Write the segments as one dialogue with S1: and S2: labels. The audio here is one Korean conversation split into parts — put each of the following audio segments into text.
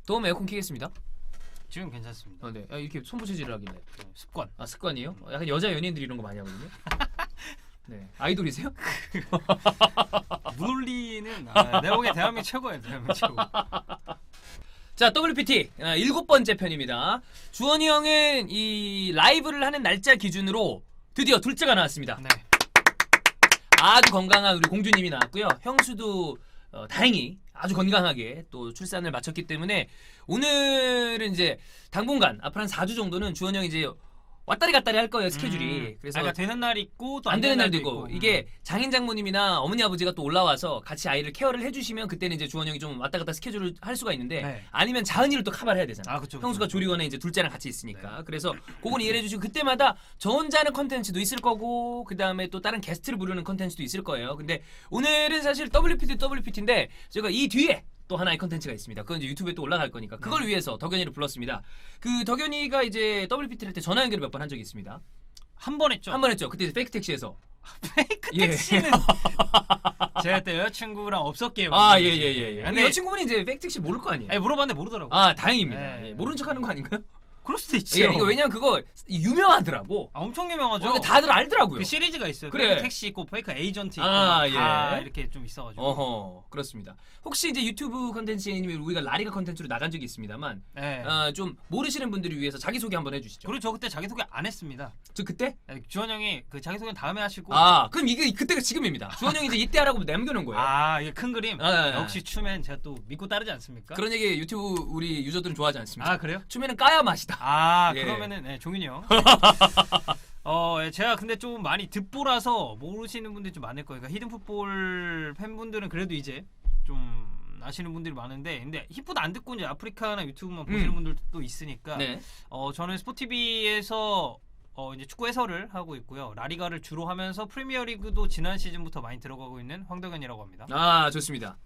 S1: 더우면 에어컨 켜겠습니다.
S2: 지금 괜찮습니다.
S1: 네. 이렇게 손부채질을 하길래.
S2: 네, 습관.
S1: 습관이에요? 약간 여자 연예인들이 이런 거 많이 하거든요. 네. 아이돌이세요?
S2: 문올리는 내 보기엔 대한민국 최고예요. 대한민국 최고.
S1: 자, WPT 7번째 편입니다. 주원이 형은 이 라이브를 하는 날짜 기준으로 드디어 둘째가 나왔습니다.
S2: 네.
S1: 아주 건강한 우리 공주님이 나왔고요. 형수도 다행히 아주 건강하게 또 출산을 마쳤기 때문에 오늘은 이제 당분간 앞으로 한 4주 정도는 주원이 형이 이제 왔다리 갔다리 할 거예요, 스케줄이. 그래서
S2: 그러니까 되는 날 있고 또
S1: 안 되는 날도 있고 이게 장인 장모님이나 어머니 아버지가 또 올라와서 같이 아이를 케어를 해주시면 그때는 이제 주원 형이 좀 왔다 갔다 스케줄을 할 수가 있는데
S2: 네.
S1: 아니면 자은이를 또 커버를 해야 되잖아.
S2: 그쵸,
S1: 형수가
S2: 그쵸.
S1: 조리원에 이제 둘째랑 같이 있으니까.
S2: 네.
S1: 그래서 그건 이해해 주시고 그때마다 저 혼자 하는 컨텐츠도 있을 거고 그 다음에 또 다른 게스트를 부르는 컨텐츠도 있을 거예요. 근데 오늘은 사실 WPT인데 제가 이 뒤에 또 하나의 컨텐츠가 있습니다. 그건 이제 유튜브에 또 올라갈 거니까 그걸 위해서 덕현이를 불렀습니다. 그 덕현이가 이제 WPT 할 때 전화 연결을 몇 번 한 적이 있습니다.
S2: 한 번 했죠.
S1: 한 번 했죠. 그때 페이크 택시에서.
S2: 페이크
S1: 예.
S2: 택시는 제가 그때 여자친구랑 없었기에.
S1: 예예예.
S2: 근데
S1: 여친구분이 이제 페이크 택시 모를 거 아니에요.
S2: 아니, 물어봤는데 모르더라고.
S1: 다행입니다.
S2: 네.
S1: 예, 모른 척하는 거 아닌가요?
S2: 그럴 수도 있죠.
S1: 이거 왜냐면 그거 유명하더라고.
S2: 엄청 유명하죠.
S1: 근데 다들 알더라고요.
S2: 그 시리즈가 있어요.
S1: 그래.
S2: 페이크 택시 있고 페이크 에이전트 있고
S1: 예.
S2: 다 이렇게 좀 있어가지고.
S1: 어허, 그렇습니다. 혹시 이제 유튜브 컨텐츠님이 우리가 라리가 컨텐츠로 나간 적이 있습니다만,
S2: 네.
S1: 좀 모르시는 분들을 위해서 자기 소개 한번 해주시죠.
S2: 그리고 저 그때 자기소개 안 했습니다.
S1: 저 그때?
S2: 주원 형이 그 자기소개는 다음에 하시고.
S1: 그럼 이게 그때가 지금입니다. 주원 형이 이제 이때 하라고 남겨놓은 거예요.
S2: 이게 큰 그림.
S1: 예.
S2: 역시 추면 제가 또 믿고 따르지 않습니까?
S1: 그런 얘기 유튜브 우리 유저들은 좋아하지 않습니다.
S2: 그래요?
S1: 춤에는 까야 맛이다. 예.
S2: 그러면은 종윤이 형. 제가 근데 좀 많이 듣보라서 모르시는 분들이 좀 많을 거예요. 그러니까 히든풋볼 팬분들은 그래도 이제 좀 아시는 분들이 많은데, 근데 힙풋 안 듣고 이제 아프리카나 유튜브만 보시는 분들도 있으니까.
S1: 네.
S2: 저는 스포티비에서 이제 축구 해설을 하고 있고요. 라리가를 주로 하면서 프리미어리그도 지난 시즌부터 많이 들어가고 있는 황덕현이라고 합니다.
S1: 좋습니다.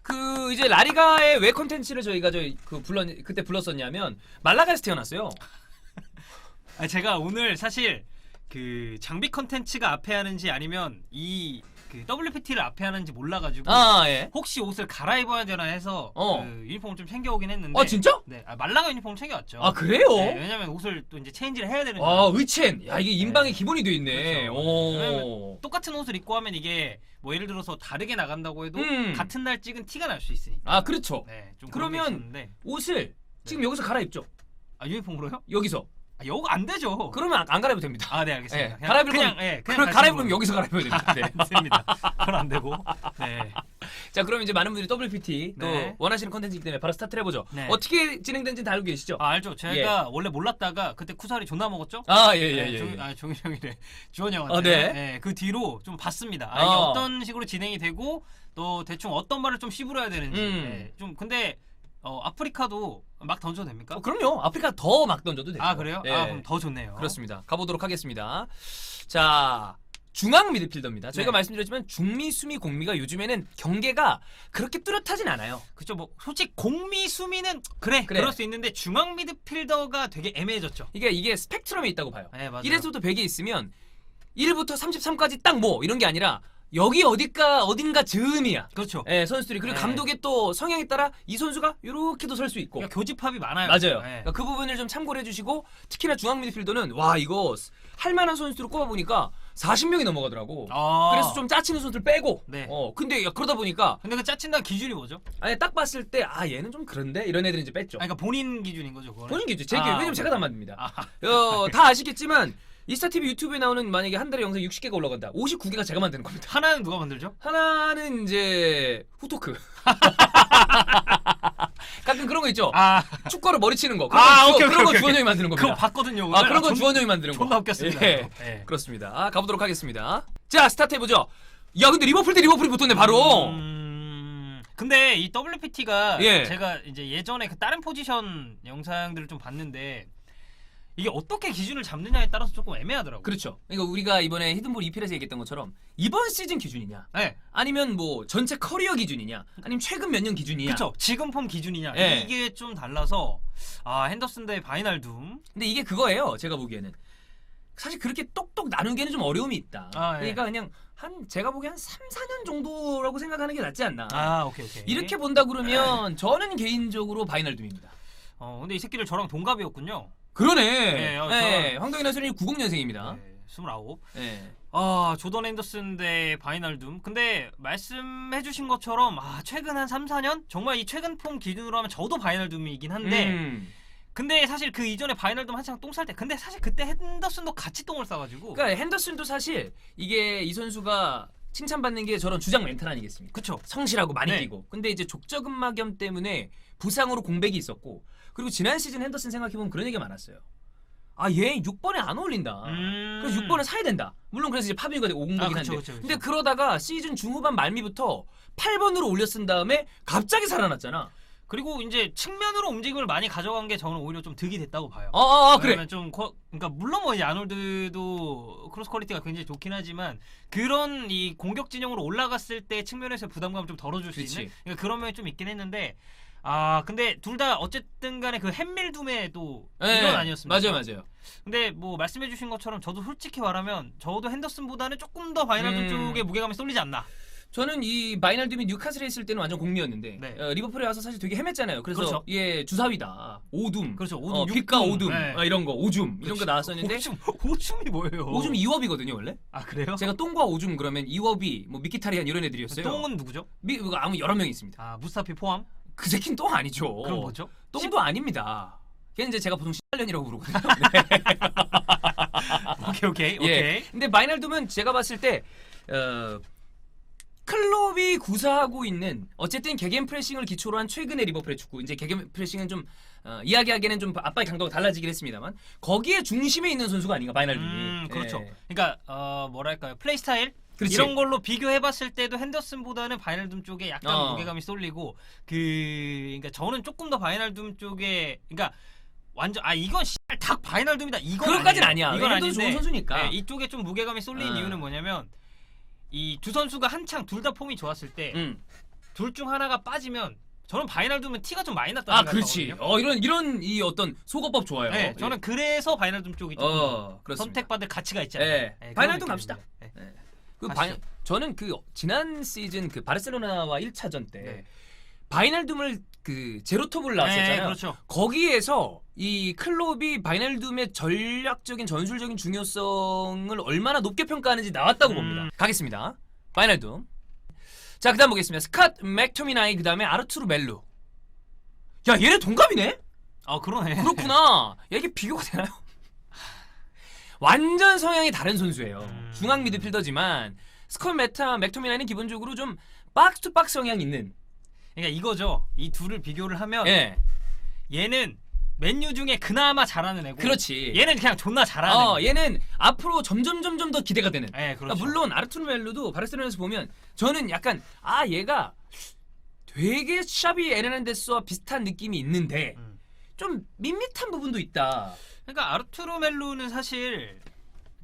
S1: 그 이제 라리가의 왜 컨텐츠를 저희가 그때 불렀었냐면 말라가에서 태어났어요.
S2: 제가 오늘 사실 그 장비 컨텐츠가 앞에 하는지 아니면 이 그 WPT를 앞에 하는지 몰라가지고
S1: 예.
S2: 혹시 옷을 갈아입어야 되나 해서 그 유니폼을 좀 챙겨오긴 했는데.
S1: 진짜?
S2: 네, 말라가 유니폼 챙겨왔죠.
S1: 그래요?
S2: 네, 왜냐면 옷을 또 이제 체인지를 해야 되는.
S1: 의첸. 야, 이게 인방의
S2: 네.
S1: 기본이 돼 있네.
S2: 그렇죠. 왜냐면 똑같은 옷을 입고 하면 이게 뭐 예를 들어서 다르게 나간다고 해도 같은 날 찍은 티가 날 수 있으니까.
S1: 그렇죠.
S2: 네, 좀 그런 게
S1: 그러면
S2: 있었는데.
S1: 옷을 지금 여기서 갈아입죠.
S2: 유니폼으로요?
S1: 여기서.
S2: 여기 안 되죠.
S1: 그러면 안 갈아입어도 됩니다.
S2: 네, 알겠습니다.
S1: 예, 갈아입을
S2: 그냥
S1: 갈아입으면 여기서 갈아입어야 됩니다. 네.
S2: 안 됩니다. 그건 안 되고. 네.
S1: 자, 그럼 이제 많은 분들이 WPT 또
S2: 네.
S1: 원하시는 컨텐츠이기 때문에 바로 스타트를 해보죠.
S2: 네.
S1: 어떻게 진행되는지 다 알고 계시죠?
S2: 알죠. 제가 원래 몰랐다가 그때 쿠사리 존나 먹었죠?
S1: 예.
S2: 종윤 형이래. 주원이 형한테.
S1: 네.
S2: 그 뒤로 좀 봤습니다. 이게 어떤 식으로 진행이 되고 또 대충 어떤 말을 좀 씹으려야 되는지. 네. 좀 근데 아프리카도 막 던져도 됩니까?
S1: 그럼요. 아프리카 더 막 던져도 되죠.
S2: 그래요?
S1: 예.
S2: 그럼 더 좋네요.
S1: 그렇습니다. 가보도록 하겠습니다. 자, 중앙 미드필더입니다. 저희가 말씀드렸지만 중미, 수미, 공미가 요즘에는 경계가 그렇게 뚜렷하진 않아요.
S2: 그쵸. 뭐 솔직히 공미, 수미는 그럴 수 있는데 중앙 미드필더가 되게 애매해졌죠.
S1: 이게 스펙트럼이 있다고 봐요.
S2: 네, 맞아요.
S1: 1에서부터 100에 있으면 1부터 33까지 딱 이런 게 아니라 여기 어딘가 즈음이야.
S2: 그렇죠.
S1: 선수들이. 그리고
S2: 네.
S1: 감독의 또 성향에 따라 이 선수가 이렇게도 설 수 있고.
S2: 그러니까 교집합이 많아요.
S1: 맞아요.
S2: 네.
S1: 그러니까 그 부분을 좀 참고를 해주시고 특히나 중앙 미드필더는 이거 할만한 선수들을 꼽아보니까 40명이 넘어가더라고. 그래서 좀 짜치는 선수들 빼고.
S2: 네.
S1: 근데 그러다 보니까
S2: 근데 그 짜친다는 기준이 뭐죠?
S1: 딱 봤을 때 얘는 좀 그런데 이런 애들은 이제 뺐죠.
S2: 그러니까 본인 기준인 거죠, 그거는?
S1: 본인 기준. 왜냐면
S2: 오케이.
S1: 제가 다 만듭니다. 다 아시겠지만 이스타TV 유튜브에 나오는 만약에 한 달에 영상 60개가 올라간다. 59개가 제가 만드는 겁니다.
S2: 하나는 누가 만들죠?
S1: 하나는 이제 후토크. 가끔 그런 거 있죠. 축구로 머리 치는 거. 그런 거 주원 형이 만드는 겁니다.
S2: 그거 봤거든요. 오늘.
S1: 그런 건 주원 형이 만드는 거.
S2: 존나 웃겼습니다.
S1: 예.
S2: 네.
S1: 그렇습니다. 가보도록 하겠습니다. 자, 스타트 해보죠. 야, 근데 리버풀 대 리버풀이 붙었네 바로.
S2: 근데 이 WPT가
S1: 예.
S2: 제가 이제 예전에 그 다른 포지션 영상들을 좀 봤는데 이게 어떻게 기준을 잡느냐에 따라서 조금 애매하더라고요.
S1: 그렇죠. 그러니까 우리가 이번에 히든볼 2필에서 얘기했던 것처럼 이번 시즌 기준이냐,
S2: 네.
S1: 아니면 뭐 전체 커리어 기준이냐, 아니면 최근 몇 년 기준이냐.
S2: 그렇죠. 지금 폼 기준이냐.
S1: 예.
S2: 이게 좀 달라서 핸더슨 대 바이날둠.
S1: 근데 이게 그거예요. 제가 보기에는 사실 그렇게 똑똑 나누기에는 좀 어려움이 있다.
S2: 아, 예.
S1: 그러니까 그냥 제가 보기엔 한 3, 4년 정도라고 생각하는 게 낫지 않나.
S2: 아, 오케이.
S1: 이렇게 본다 그러면 저는 개인적으로 바이널둠입니다.
S2: 근데 이 새끼들 저랑 동갑이었군요.
S1: 그러네.
S2: 네,
S1: 네, 황동현 선수는 90년생입니다.
S2: 네, 29.
S1: 네.
S2: 조던 앤더슨 대 바이널둠. 근데 말씀해주신 것처럼 최근 한 3, 4년? 정말 이 최근 폼 기준으로 하면 저도 바이널둠이긴 한데 근데 사실 그 이전에 바이널둠 한창 똥 쌀 때 근데 사실 그때 핸더슨도 같이 똥을 싸가지고
S1: 그러니까 핸더슨도 사실 이게 이 선수가 칭찬받는 게 저런 주장 멘탈 아니겠습니까?
S2: 그쵸.
S1: 성실하고 많이
S2: 네.
S1: 뛰고. 근데 이제 족저근막염 때문에 부상으로 공백이 있었고 그리고 지난 시즌 핸더슨 생각해보면 그런 얘기가 많았어요. 얘 6번에 안 어울린다. 그래서 6번을 사야 된다. 물론 그래서 이제 파비가 5공격이긴 한데.
S2: 그쵸.
S1: 근데 그러다가 시즌 중후반 말미부터 8번으로 올려 쓴 다음에 갑자기 살아났잖아.
S2: 그리고 이제 측면으로 움직임을 많이 가져간 게 저는 오히려 좀 득이 됐다고 봐요.
S1: 그래.
S2: 왜냐면 좀 그러니까 물론 뭐 이제 아놀드도 크로스 퀄리티가 굉장히 좋긴 하지만 그런 이 공격 진영으로 올라갔을 때 측면에서 부담감을 좀 덜어줄 수
S1: 그렇지.
S2: 있는 그러니까 그런 면이 좀 있긴 했는데 근데 둘 다 어쨌든 간에 그 햄밀둠의 이건 아니었습니다.
S1: 맞아요.
S2: 근데 뭐 말씀해주신 것처럼 저도 솔직히 말하면 저도 핸더슨보다는 조금 더 바이널둠 쪽에 무게감이 쏠리지 않나.
S1: 저는 이 바이널둠이 뉴카슬에 있을 때는 완전 공미였는데
S2: 네.
S1: 리버풀에 와서 사실 되게 헤맸잖아요. 그래서
S2: 그렇죠.
S1: 주사위다. 오둠.
S2: 그렇죠. 오둠,
S1: 빛과
S2: 육둠.
S1: 오둠.
S2: 네.
S1: 이런 거. 오줌. 이런 거
S2: 그렇죠.
S1: 나왔었는데
S2: 오줌이 뭐예요?
S1: 오줌 2업이거든요, 원래.
S2: 그래요?
S1: 제가 똥과 오줌 그러면 2업이 뭐 미키타리안 이런 애들이었어요.
S2: 똥은 누구죠?
S1: 아무 여러 명이 있습니다.
S2: 무스타피 포함?
S1: 그 새끼는 똥 아니죠.
S2: 그럼 뭐죠?
S1: 똥도 아닙니다. 걔는 이제 제가 보통 18년이라고 부르거든요.
S2: 오케이.
S1: 예. 근데 바이널둠은 제가 봤을 때 클롭이 구사하고 있는 어쨌든 개겐 프레싱을 기초로 한 최근의 리버풀의 축구. 이제 개겐 프레싱은 좀 이야기하기에는 좀 압박의 강도가 달라지긴 했습니다만 거기에 중심에 있는 선수가 아닌가 바이널둠이.
S2: 그렇죠.
S1: 예.
S2: 그러니까 뭐랄까요? 플레이 스타일
S1: 그렇지.
S2: 이런 걸로 비교해봤을 때도 핸더슨보다는 바이널둠 쪽에 약간 무게감이 쏠리고 그러니까 저는 조금 더 바이널둠 쪽에 그러니까 완전 이건 닭 바이널둠이다 이건
S1: 그것까지는 아니야.
S2: 이건
S1: 핸도
S2: 아닌데
S1: 좋은 선수니까.
S2: 이쪽에 좀 무게감이 쏠리는 이유는 뭐냐면 이 두 선수가 한창 둘 다 폼이 좋았을 때 둘 중 하나가 빠지면 저는 바이널둠은 티가 좀 많이 났다
S1: 그렇지.
S2: 생각하거든요.
S1: 이런 이 어떤 소거법 좋아요.
S2: 네, 저는 그래서 바이널둠 쪽이 좀
S1: 그렇습니다.
S2: 선택받을 가치가 있잖아요.
S1: 네.
S2: 그런
S1: 바이널둠
S2: 느낌입니다.
S1: 갑시다.
S2: 네.
S1: 그 저는 그 지난 시즌 그 바르셀로나와 1차전 때
S2: 네.
S1: 바이널둠을 그 제로톱을 나왔었잖아요.
S2: 그렇죠.
S1: 거기에서 이 클롭이 바이널둠의 전략적인 전술적인 중요성을 얼마나 높게 평가하는지 나왔다고 봅니다. 가겠습니다. 바이널둠. 자, 그다음 보겠습니다. 스캇 맥토미나이 그다음에 아르투르 멜루. 야, 얘네 동갑이네?
S2: 그러네.
S1: 그렇구나. 야, 이게 비교가 되나요? 완전 성향이 다른 선수예요. 중앙 미드필더지만 스캇 맥토미나이는 기본적으로 좀 박스 투 박스 성향이 있는.
S2: 그러니까 이거죠. 이 둘을 비교를 하면
S1: 예.
S2: 얘는 맨유 중에 그나마 잘하는 애고
S1: 그렇지.
S2: 얘는 그냥 존나 잘하는 애.
S1: 얘는 앞으로 점점 더 기대가 되는.
S2: 그렇죠.
S1: 그러니까 물론 아르투르 멜루도 바르셀로나에서 보면 저는 약간 얘가 되게 샤비 에르난데스와 비슷한 느낌이 있는데 좀 밋밋한 부분도 있다.
S2: 그러니까 아르투르 멜루는 사실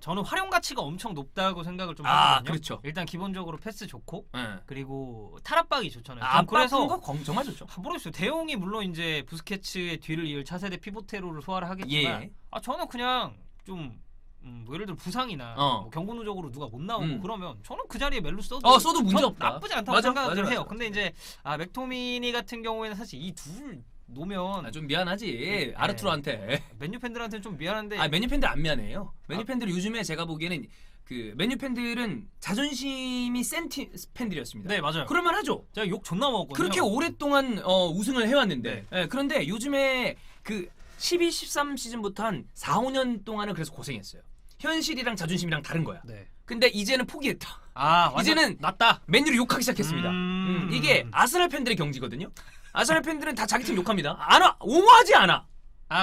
S2: 저는 활용 가치가 엄청 높다고 생각을 좀 하거든요.
S1: 그렇죠.
S2: 일단 기본적으로 패스 좋고
S1: 예.
S2: 그리고 탈압박이 좋잖아요.
S1: 그래서 정말 좋죠.
S2: 모르겠어요. 대용이 물론 이제 부스케츠의 뒤를 이을 차세대 피보테로를 소화를 하겠지만
S1: 예.
S2: 저는 그냥 좀 뭐 예를 들어 부상이나 뭐 경고 누적으로 누가 못 나오고 그러면 저는 그 자리에 멜루 써도
S1: 문제 없다.
S2: 나쁘지 않다고 생각을 해요. 근데 이제 맥토미니 같은 경우에는 사실 이 둘 놓으면
S1: 좀 미안하지. 아르투르한테.
S2: 맨유 팬들한테는 좀 미안한데
S1: 맨유 팬들 안 미안해요. 맨유 팬들 요즘에 제가 보기에는 그 맨유 팬들은 자존심이 센 팬들이었습니다.
S2: 네, 맞아요.
S1: 그러면 하죠.
S2: 제가 욕 존나 먹었거든요.
S1: 그렇게 오랫동안 우승을 해왔는데 그런데 요즘에 그 12, 13 시즌부터 한 4, 5년 동안은 그래서 고생했어요. 현실이랑 자존심이랑 다른 거야.
S2: 네.
S1: 근데 이제는 포기했다.
S2: 이제는
S1: 낫다. 맨유를 욕하기 시작했습니다. 이게 아스날 팬들의 경지거든요. 아스날 팬들은 다 자기 팀 욕합니다. 옹호하지 않아.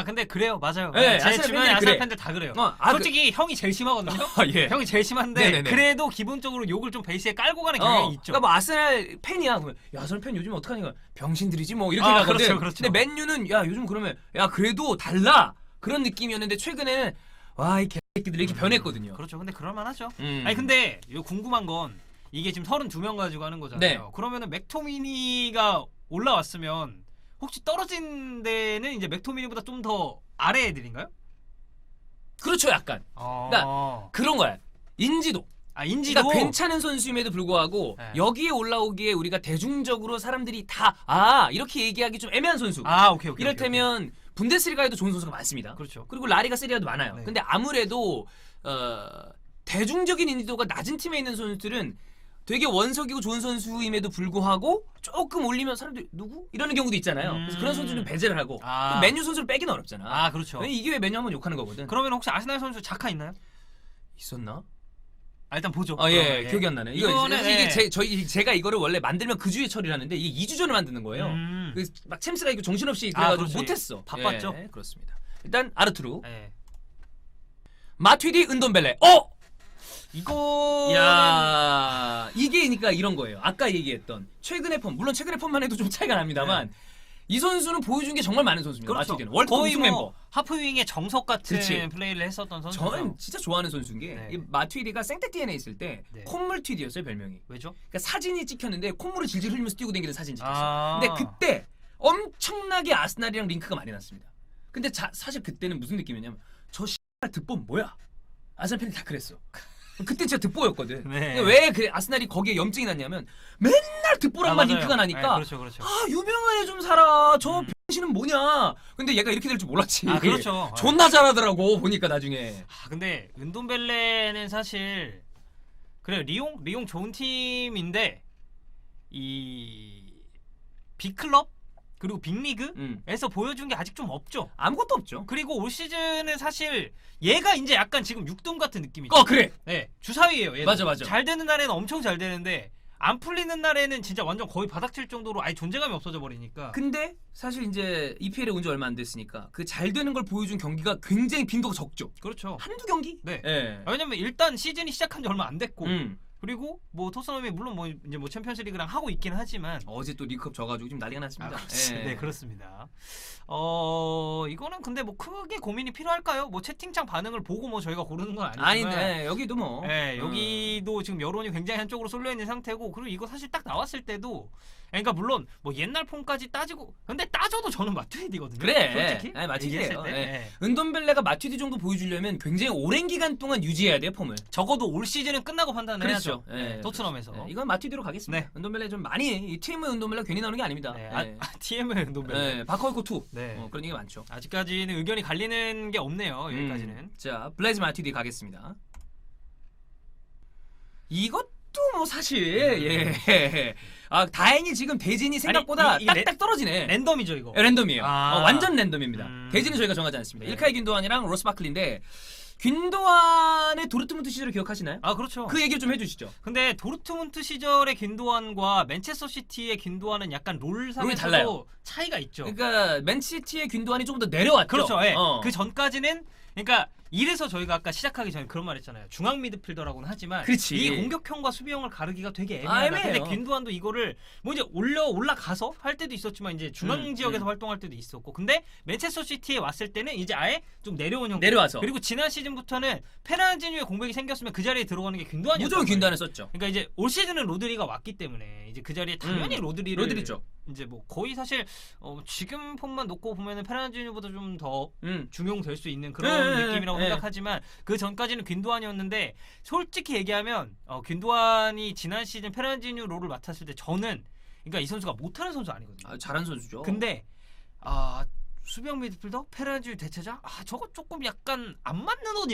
S2: 근데 그래요. 맞아요.
S1: 네,
S2: 제 주변에
S1: 팬들이
S2: 아스날 팬들 다 그래요. 솔직히 형이 제일 심하거든요.
S1: 예.
S2: 형이 제일 심한데
S1: 네네네.
S2: 그래도 기본적으로 욕을 좀 베이스에 깔고 가는 경향이 있죠.
S1: 그러니까 뭐 아스날 팬이야. 그러면 야, 아스날 팬 요즘 어떡하니까 병신들이지 뭐 이렇게 가거든.
S2: 그렇죠.
S1: 근데 맨유는 야, 요즘 그러면 야, 그래도 달라. 그런 느낌이었는데 최근에는 와, 이 개새끼들이 이렇게 변했거든요.
S2: 그렇죠. 근데 그럴 만하죠.
S1: 아니
S2: 근데 궁금한 건 이게 지금 32명 가지고 하는 거잖아요.
S1: 네.
S2: 그러면은 맥토미니가 올라왔으면 혹시 떨어진 데는 이제 맥토미니보다 좀 더 아래 애들인가요?
S1: 그렇죠, 약간. 그러니까 그런 거야. 인지도.
S2: 아, 인지도.
S1: 그러니까 괜찮은 선수임에도 불구하고
S2: 네.
S1: 여기에 올라오기에 우리가 대중적으로 사람들이 다 이렇게 얘기하기 좀 애매한 선수.
S2: 아, 오케이.
S1: 이를테면 분데스리가에도 좋은 선수가 많습니다.
S2: 그렇죠.
S1: 그리고 라리가 세리아도 많아요.
S2: 네.
S1: 근데 아무래도 대중적인 인지도가 낮은 팀에 있는 선수들은 되게 원석이고 좋은 선수임에도 불구하고 조금 올리면 사람들이 누구? 이러는 경우도 있잖아요. 그래서 그런 선수는 배제를 하고 또 맨유 선수를 빼기는 어렵잖아.
S2: 아, 그렇죠.
S1: 왜냐면 이게 왜 맨유 한번 욕하는 거거든.
S2: 그러면 혹시 아스날 선수 자카 있나요?
S1: 있었나?
S2: 아, 일단 보죠.
S1: 예,
S2: 예.
S1: 기억이 안 나네.
S2: 이거는
S1: 이게 제가 이거를 원래 만들면 그 주에 처리를 하는데 이게 2주 전에 만드는 거예요. 그래서 막 챔스가 이거 정신없이 그래가지고
S2: 그렇지.
S1: 못했어.
S2: 바빴죠?
S1: 예, 그렇습니다. 일단 아르투르,
S2: 예.
S1: 마투이디, 은돈벨레.
S2: 이거
S1: 야, 이게 그러니까 이런 거예요. 아까 얘기했던 최근의 폼, 물론 최근의 폼만 해도 좀 차이가 납니다만 이 선수는 보여준 게 정말 많은 선수입니다.
S2: 그렇죠.
S1: 마투이디는 월드컵
S2: 거의
S1: 우승
S2: 뭐
S1: 멤버.
S2: 하프윙의 정석 같은
S1: 그렇지.
S2: 플레이를 했었던 선수죠.
S1: 저는 진짜 좋아하는 선수인 게
S2: 네.
S1: 이 마투이디가 생텍 DNA 있을 때
S2: 네.
S1: 콧물 튀디였어요, 별명이.
S2: 왜죠?
S1: 그러니까 사진이 찍혔는데 콧물을 질질 흘리면서 뛰고 다니는 사진이 찍혔어요.
S2: 아.
S1: 근데 그때 엄청나게 아스날이랑 링크가 많이 났습니다. 근데 사실 그때는 무슨 느낌이냐면 저 X발 득보 뭐야? 아스날 팬이 다 그랬어. 그때 진짜 득보였거든.
S2: 네.
S1: 근데 왜 그 아스날이 거기에 염증이 났냐면 맨날 득보랑만 링크가 나니까
S2: 네, 그렇죠, 그렇죠.
S1: 유명한 애 좀 살아. 저 병신은 뭐냐. 근데 얘가 이렇게 될 줄 몰랐지.
S2: 아, 그렇죠.
S1: 존나 잘하더라고 보니까 나중에.
S2: 근데 은돈벨레는 사실 그래요. 리옹 좋은 팀인데 이 빅클럽 그리고 빅리그에서 보여준 게 아직 좀 없죠.
S1: 아무것도 없죠.
S2: 그리고 올 시즌은 사실 얘가 이제 약간 지금 육동 같은 느낌이죠.
S1: 그래.
S2: 네, 주사위예요. 얘도.
S1: 맞아.
S2: 잘 되는 날에는 엄청 잘 되는데 안 풀리는 날에는 진짜 완전 거의 바닥칠 정도로 아예 존재감이 없어져 버리니까.
S1: 근데 사실 이제 EPL에 온 지 얼마 안 됐으니까 그 잘 되는 걸 보여준 경기가 굉장히 빈도가 적죠.
S2: 그렇죠.
S1: 한두 경기?
S2: 네.
S1: 예.
S2: 왜냐면 일단 시즌이 시작한 지 얼마 안 됐고
S1: 음.
S2: 그리고 뭐 토트넘이 물론 뭐 이제 뭐 챔피언스리그랑 하고 있긴 하지만
S1: 어제 또 리컵 져가지고 지금 난리가 났습니다. 예.
S2: 네, 그렇습니다. 이거는 근데 뭐 크게 고민이 필요할까요? 뭐 채팅창 반응을 보고 뭐 저희가 고르는 건 아니지만
S1: 아닌데 여기도 뭐.
S2: 네, 여기도 지금 여론이 굉장히 한쪽으로 쏠려 있는 상태고 그리고 이거 사실 딱 나왔을 때도 그러니까 물론 뭐 옛날 폼까지 따지고 근데 따져도 저는 마투이디거든요.
S1: 그래.
S2: 솔직히
S1: 마투이디예요.
S2: 얘기했을 때.
S1: 예.
S2: 네.
S1: 은돈벨레가 마투이디 정도 보여주려면 굉장히 오랜 기간 동안 유지해야 돼요 폼을.
S2: 적어도 올 시즌은 끝나고 판단을
S1: 그렇죠.
S2: 해야죠. 네, 토트넘에서.
S1: 예. 이건 마투이디로 가겠습니다.
S2: 네.
S1: 은돈벨레 좀 많이 이 TM의 은돈벨레 괜히 나오는 게 아닙니다.
S2: 네,
S1: 예.
S2: TM의 은돈벨레.
S1: 예. 바커이코 2.
S2: 네.
S1: 그런 얘기 많죠.
S2: 아직까지는 의견이 갈리는 게 없네요. 여기까지는.
S1: 자, 블레이즈 마투이디 가겠습니다. 이것도 뭐 사실 예. 다행히 지금 대진이 생각보다
S2: 아니, 이
S1: 딱딱 떨어지네.
S2: 랜덤이죠 이거.
S1: 랜덤이에요.
S2: 아.
S1: 완전 랜덤입니다. 대진은 저희가 정하지 않습니다.
S2: 네.
S1: 일카이 균도안이랑 로스 바클리인데 균도안의 도르트문트 시절을 기억하시나요?
S2: 아, 그렇죠.
S1: 그 얘기를 좀 해주시죠.
S2: 근데 도르트문트 시절의 균도안과 맨체스터 시티의 균도안은 약간
S1: 롤이
S2: 롤상에서도
S1: 달라요.
S2: 차이가 있죠.
S1: 그러니까 맨시티의 균도안이 조금 더 내려왔죠.
S2: 그렇죠. 예.
S1: 어.
S2: 그 전까지는 그러니까 이래서 저희가 아까 시작하기 전에 그런 말 했잖아요. 중앙 미드필더라고는 하지만
S1: 그렇지.
S2: 이 공격형과 수비형을 가르기가 되게 애매하다. 근데
S1: 애매해요.
S2: 균도안도 이거를 뭐 이제 올라가서 할 때도 있었지만 이제 중앙 지역에서 활동할 때도 있었고 근데 맨체스터 시티에 왔을 때는 이제 아예 좀 내려온 형
S1: 내려와서.
S2: 그리고 지난 시즌부터는 페르난지뉴의 공백이 생겼으면 그 자리에 들어가는 게 균도안이었어요.
S1: 무조건 균도안을 썼죠.
S2: 그러니까 이제 올 시즌은 로드리가 왔기 때문에 이제 그 자리에 당연히
S1: 로드리죠.
S2: 이제 뭐 거의 사실 지금 폼만 놓고 보면은 페르난지뉴보다 좀 더 중용될 수 있는 그런 느낌이라고 생각하지만 그 전까지는 균도안이었는데 솔직히 얘기하면 균도안이 지난 시즌 페르난지뉴 롤을 맡았을 때 저는 그러니까 이 선수가 못하는 선수 아니거든요.
S1: 잘한 선수죠.
S2: 근데 수비형 미드필더 페르난지뉴 대체자 저거 조금 약간 안 맞는 옷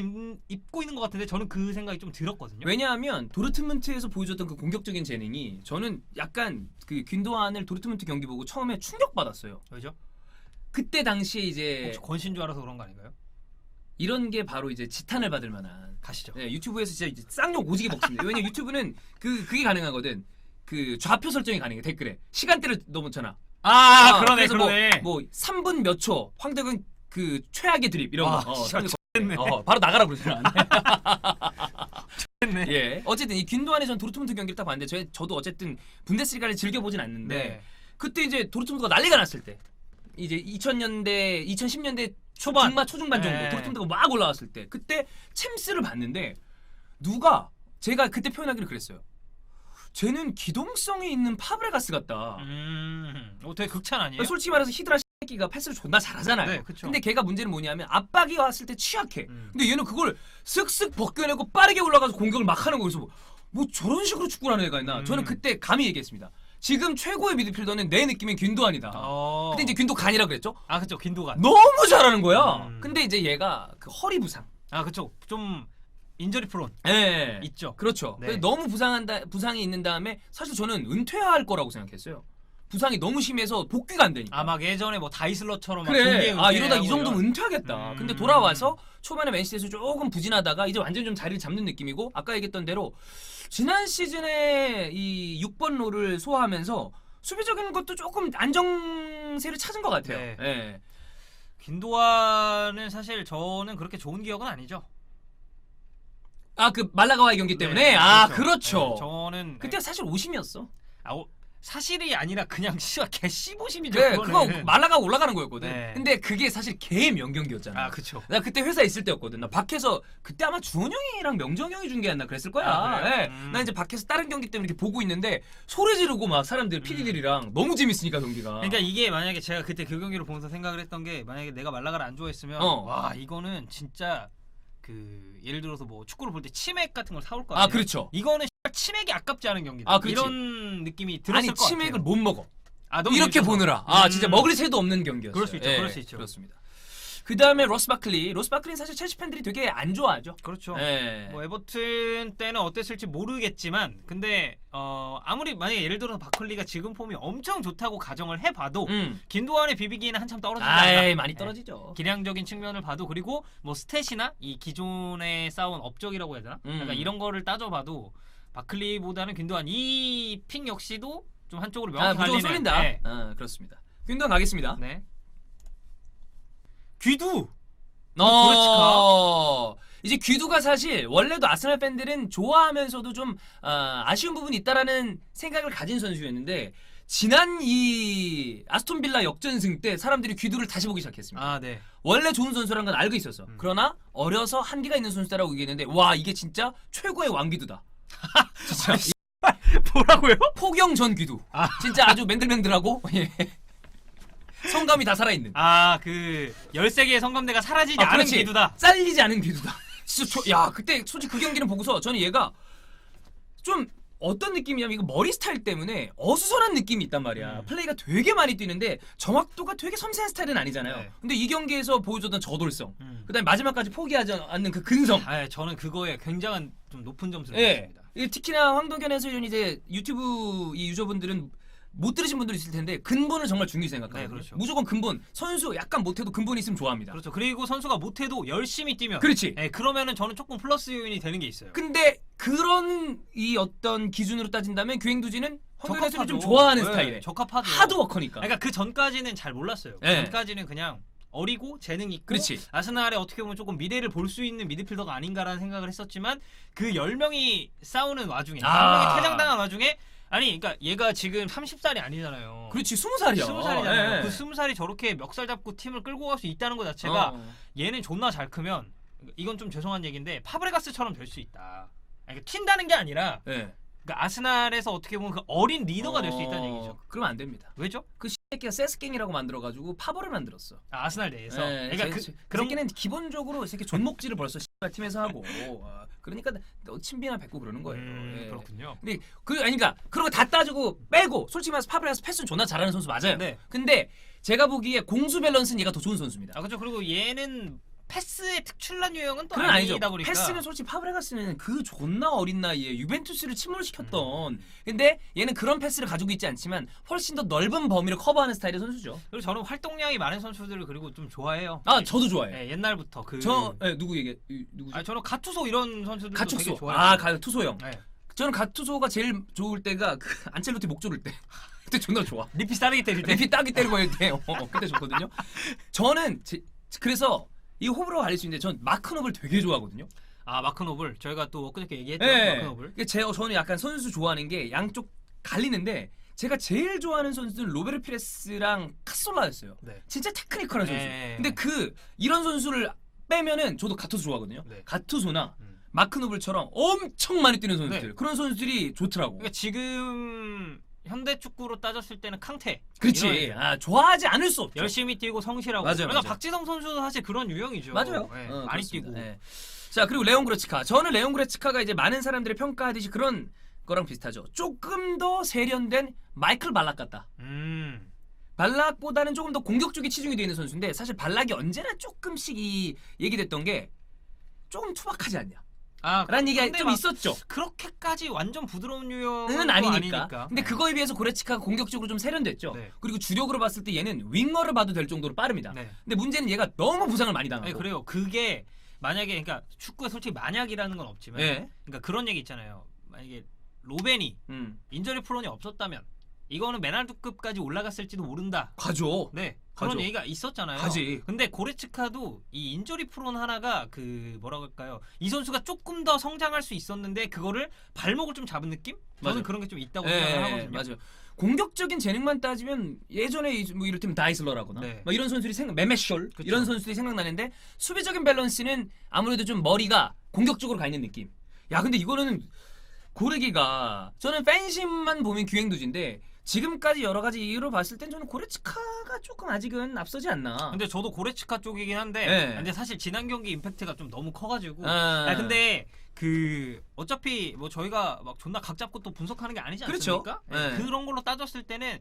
S2: 입고 있는 것 같은데 저는 그 생각이 좀 들었거든요.
S1: 왜냐하면 도르트문트에서 보여줬던 그 공격적인 재능이 저는 약간 그 균도안을 도르트문트 경기 보고 처음에 충격받았어요.
S2: 왜죠?
S1: 그때 당시에 이제
S2: 혹시 권신 줄 알아서 그런 거 아닌가요?
S1: 이런 게 바로 이제 지탄을 받을 만한
S2: 가시죠.
S1: 네, 유튜브에서 진짜 이제 쌍욕 오지게 먹습니다. 왜냐면 유튜브는 그게 가능하거든. 그 좌표 설정이 가능해. 댓글에 시간대를 넣어놓잖아.
S2: 그러네,
S1: 그래서
S2: 그러네.
S1: 뭐 3분 몇 초 황덕은 그 최악의 드립 이런 거.
S2: 진짜
S1: 네. 바로 나가라 그러잖아.
S2: 네.
S1: 예. 어쨌든 이 균도안의 전 도르트문트 경기를 딱 봤는데 저도 어쨌든 분데스리가를 즐겨보진 않는데
S2: 네.
S1: 그때 이제 도르트문트가 난리가 났을 때 이제 2000년대 2010년대
S2: 초반.
S1: 중반 초중반 정도
S2: 네.
S1: 도르트문트가 막 올라왔을 때 그때 챔스를 봤는데 누가 제가 그때 표현하기를 그랬어요. 쟤는 기동성이 있는 파브레가스 같다.
S2: 되게 극찬 아니에요?
S1: 솔직히 말해서 히드라 새끼가 패스를 존나 잘하잖아요.
S2: 네, 그쵸.
S1: 근데 걔가 문제는 뭐냐면 압박이 왔을 때 취약해. 근데 얘는 그걸 쓱쓱 벗겨내고 빠르게 올라가서 공격을 막 하는 거여서 뭐 저런 식으로 축구를 하는 애가 있나. 저는 그때 감히 얘기했습니다. 지금 최고의 미드필더는 내 느낌엔 균도안이다. 근데 이제 균도간이라 그랬죠.
S2: 아 그쵸 균도간.
S1: 너무 잘하는 거야. 근데 이제 얘가 그 허리 부상.
S2: 아 그쵸 좀 인저리 프론
S1: 예.
S2: 있죠.
S1: 그렇죠.
S2: 네.
S1: 근데 너무 부상이 있는 다음에 사실 저는 은퇴할 거라고 생각했어요. 부상이 너무 심해서 복귀가 안 되니까.
S2: 아 막 예전에 뭐 다이슬러처럼 막
S1: 그래.
S2: 경기에
S1: 아 이러다 이
S2: 은퇴하고
S1: 정도면
S2: 이런.
S1: 은퇴하겠다. 근데 돌아와서 초반에 맨시티에서 조금 부진하다가 이제 완전 좀 자리를 잡는 느낌이고 아까 얘기했던 대로 지난 시즌에 이 6번 롤을 소화하면서 수비적인 것도 조금 안정세를 찾은 것 같아요.
S2: 네.
S1: 예.
S2: 균도안은 사실 저는 그렇게 좋은 기억은 아니죠.
S1: 아 그 말라가와의 경기 때문에
S2: 네,
S1: 아
S2: 그렇죠.
S1: 그렇죠.
S2: 네, 저는
S1: 그때 사실 오심이었어.
S2: 사실이 아니라 그냥 씨가 개 씨보심이죠.
S1: 그래
S2: 그거는.
S1: 그거 말라가 올라가는 거였거든.
S2: 네.
S1: 근데 그게 사실 개의 명경기였잖아.
S2: 아 그쵸.
S1: 나 그때 회사에 있을 때였거든. 나 밖에서 그때 아마 주원 형이랑 명정 형이 중계했나 그랬을 거야.
S2: 아, 그래요?
S1: 예. 나 이제 밖에서 다른 경기 때문에 이렇게 보고 있는데 소리 지르고 막 사람들 PD들이랑 너무 재밌으니까 경기가.
S2: 그러니까 이게 만약에 제가 그때 그 경기를 보면서 생각을 했던 게 만약에 내가 말라가를 안 좋아했으면 와 이거는 진짜 그 예를 들어서 뭐 축구를 볼 때 치맥 같은 걸 사올 거 아니에요.
S1: 아 그렇죠.
S2: 이거는 치맥이 아깝지 않은 경기다.
S1: 아, 그렇지.
S2: 이런 느낌이 들었을
S1: 아니
S2: 것
S1: 치맥을
S2: 같아요.
S1: 못 먹어.
S2: 아, 너무
S1: 이렇게
S2: 재밌어서.
S1: 보느라. 아 진짜 먹을 새도 없는 경기였어요.
S2: 그럴 수 있죠.
S1: 예,
S2: 그럴 수 있죠.
S1: 그렇습니다. 그 다음에 로스 바클리는 사실 첼시 팬들이 되게 안 좋아하죠.
S2: 그렇죠.
S1: 예.
S2: 뭐 에버튼 때는 어땠을지 모르겠지만 근데 아무리 만약에 예를 들어서 바클리가 지금 폼이 엄청 좋다고 가정을 해봐도 긴도안의 비비기에는 한참 떨어지지 않나.
S1: 아이 많이 떨어지죠.
S2: 기량적인 측면을 봐도 그리고 뭐 스탯이나 이 기존에 쌓아온 업적이라고 해야 되나? 약간 이런 거를 따져봐도 바클리보다는 균도안 이 픽 역시도 좀 한쪽으로 명확히
S1: 무조건
S2: 갈리는.
S1: 쏠린다.
S2: 네.
S1: 그렇습니다. 균도안 가겠습니다.
S2: 네. 귀두.
S1: 이제 귀두가 사실 원래도 아스날 팬들은 좋아하면서도 좀 아쉬운 부분이 있다라는 생각을 가진 선수였는데 지난 이 아스톤 빌라 역전승 때 사람들이 귀두를 다시 보기 시작했습니다.
S2: 아 네.
S1: 원래 좋은 선수란 건 알고 있었어. 그러나 어려서 한계가 있는 선수다라고 얘기했는데 와 이게 진짜 최고의 왕귀두다. 진짜
S2: 뭐라고요?
S1: 포경 전 귀두. 진짜 아주 맹글맹글하고 예. 성감이 다 살아있는.
S2: 아 그 13개의 성감대가 사라지지 않은
S1: 그렇지.
S2: 귀두다.
S1: 잘리지 않은 귀두다. 진짜 야 그때 솔직히 그 경기를 보고서 저는 얘가 좀 어떤 느낌이냐면 이거 머리 스타일 때문에 어수선한 느낌이 있단 말이야. 플레이가 되게 많이 뛰는데 정확도가 되게 섬세한 스타일은 아니잖아요.
S2: 네.
S1: 근데 이 경기에서 보여줬던 저돌성, 그다음에 마지막까지 포기하지 않는 그 근성.
S2: 아 저는 그거에 굉장한 좀 높은 점수를
S1: 예.
S2: 줬습니다.
S1: 특히나 황동현 해설위원 이제 유튜브 이 유저분들은 못 들으신 분들 있을 텐데 근본을 정말 중요히 생각하거든요.
S2: 네, 그렇죠.
S1: 무조건 근본. 선수 약간 못해도 근본이 있으면 좋아합니다.
S2: 그렇죠. 그리고 선수가 못해도 열심히 뛰면
S1: 그렇지.
S2: 네, 그러면은 저는 조금 플러스 요인이 되는 게 있어요.
S1: 근데 그런 이 어떤 기준으로 따진다면 규행두지는 황동현 해설이 좀
S2: 적합하죠.
S1: 좋아하는
S2: 네,
S1: 스타일에
S2: 적합하죠.
S1: 하드워커니까.
S2: 그러니까 그 전까지는 잘 몰랐어요. 그
S1: 네.
S2: 전까지는 그냥 어리고 재능 있고
S1: 그렇지.
S2: 아스날에 어떻게 보면 조금 미래를 볼 수 있는 미드필더가 아닌가라는 생각을 했었지만 그 10명이 싸우는 와중에 한 명이 퇴장당한 와중에 아니 그러니까 얘가 지금 30살이 아니잖아요.
S1: 그렇지 20살이야.
S2: 20살이잖아요.
S1: 예.
S2: 그 20살이 저렇게 멱살 잡고 팀을 끌고 갈 수 있다는 것 자체가 얘는 존나 잘 크면 이건 좀 죄송한 얘기인데 파브레가스처럼 될 수 있다. 그러니까 튄다는 게 아니라
S1: 예.
S2: 그러니까 아스날에서 어떻게 보면 그 어린 리더가 될 수 있다는 얘기죠.
S1: 그러면 안 됩니다.
S2: 왜죠?
S1: 그 새끼가 세스갱이라고 만들어가지고 파버를 만들었어.
S2: 아스날 내에서.
S1: 예,
S2: 그러니까
S1: 그런 새끼는 기본적으로 새끼 존목질을 벌써 팀에서 하고 그러니까 너 친비나 뱉고 그러는 거예요. 예.
S2: 그렇군요.
S1: 근데 그러니까 그런 거 다 따지고 빼고 솔직히 말해서 파브레가스 패스는 존나 잘하는 선수 맞아요.
S2: 네.
S1: 근데 제가 보기에 공수 밸런스는 얘가 더 좋은 선수입니다.
S2: 아 그렇죠. 그리고 얘는 패스의 특출난 유형은 또
S1: 그건 아니죠.
S2: 아니다 보니까.
S1: 패스는 솔직히 파브레가스는 그 존나 어린 나이에 유벤투스를 침몰시켰던. 근데 얘는 그런 패스를 가지고 있지 않지만 훨씬 더 넓은 범위를 커버하는 스타일의 선수죠.
S2: 그리고 저는 활동량이 많은 선수들을 그리고 좀 좋아해요.
S1: 저도 좋아해요.
S2: 네, 옛날부터 그.
S1: 누구 얘기? 누구죠?
S2: 저는 가투소 이런 선수들도 되게
S1: 가투소.
S2: 좋아해요.
S1: 가투소형.
S2: 네.
S1: 저는 가투소가 제일 좋을 때가 그 안첼로티 목 조를 때. 그때 존나 좋아.
S2: 리피 싸르기 때릴 때.
S1: 리피 따기 때리고 할 때. 그때 좋거든요. 저는 그래서 이 호불호 갈릴 수 있는데 전 마크 노블 되게 좋아하거든요.
S2: 아 마크 노블 저희가 또 엊그저께 얘기했죠.
S1: 네.
S2: 마크 노블.
S1: 저는 약간 선수 좋아하는 게 양쪽 갈리는데 제가 제일 좋아하는 선수는 로베르 피레스랑 카솔라였어요.
S2: 네.
S1: 진짜 테크니컬한 선수.
S2: 네.
S1: 근데 이런 선수를 빼면은 저도 가투소 좋아하거든요.
S2: 네.
S1: 가투소나 마크 노블처럼 엄청 많이 뛰는 선수들.
S2: 네.
S1: 그런 선수들이 좋더라고.
S2: 그러니까 지금 현대 축구로 따졌을 때는 캉테.
S1: 그렇지.
S2: 이런
S1: 아, 좋아하지 않을 수 없죠.
S2: 열심히 뛰고 성실하고.
S1: 맞아요,
S2: 그러니까
S1: 맞아요.
S2: 박지성 선수도 사실 그런 유형이죠.
S1: 맞아요.
S2: 네,
S1: 어,
S2: 많이
S1: 그렇습니다.
S2: 뛰고.
S1: 네. 자, 그리고 레온 고레츠카. 저는 레온 고레츠카가 이제 많은 사람들이 평가하듯이 그런 거랑 비슷하죠. 조금 더 세련된 마이클 발락 같다. 발락보다는 조금 더 공격 쪽에 치중이 되어 있는 선수인데 사실 발락이 언제나 조금씩 이 얘기됐던 게 조금 투박하지 않냐.
S2: 아,
S1: 라는 얘기가
S2: 근데
S1: 좀
S2: 막
S1: 있었죠.
S2: 그렇게까지 완전 부드러운 유형은
S1: 은
S2: 또
S1: 아니니까. 근데
S2: 네.
S1: 그거에 비해서 고레츠카가 공격적으로 좀 세련됐죠.
S2: 네.
S1: 그리고 주력으로 봤을 때 얘는 윙어를 봐도 될 정도로 빠릅니다.
S2: 네.
S1: 근데 문제는 얘가 너무 부상을 많이 당하고.
S2: 아니, 그래요. 그게 만약에 그러니까 축구에 솔직히 만약이라는 건 없지만
S1: 네.
S2: 그러니까 그런 얘기 있잖아요. 만약에 로벤이 인저리 프론이 없었다면 이거는 메날두급까지 올라갔을지도 모른다.
S1: 가죠.
S2: 네. 그런
S1: 가죠.
S2: 얘기가 있었잖아요.
S1: 가지.
S2: 근데 고레츠카도 이 인저리 프론 하나가 그 뭐라고 할까요? 이 선수가 조금 더 성장할 수 있었는데 그거를 발목을 좀 잡은 느낌? 저는
S1: 맞아요.
S2: 그런 게 좀 있다고
S1: 예,
S2: 생각을 하거든요.
S1: 맞아요. 공격적인 재능만 따지면 예전에 뭐 이를테면 다이슬러라거나
S2: 네.
S1: 막 이런 선수들이 메메셜
S2: 그쵸.
S1: 이런 선수들이 생각나는데 수비적인 밸런스는 아무래도 좀 머리가 공격적으로 가 있는 느낌. 야, 근데 이거는 고르기가 저는 팬심만 보면 기행도지인데 지금까지 여러 가지 이유로 봤을 땐 저는 고레츠카가 조금 아직은 앞서지 않나.
S2: 근데 저도 고레츠카 쪽이긴 한데
S1: 네.
S2: 근데 사실 지난 경기 임팩트가 좀 너무 커가지고
S1: 아,
S2: 근데 그 어차피 뭐 저희가 막 존나 각 잡고 또 분석하는 게 아니지
S1: 그렇죠.
S2: 않습니까?
S1: 네.
S2: 그런 걸로 따졌을 때는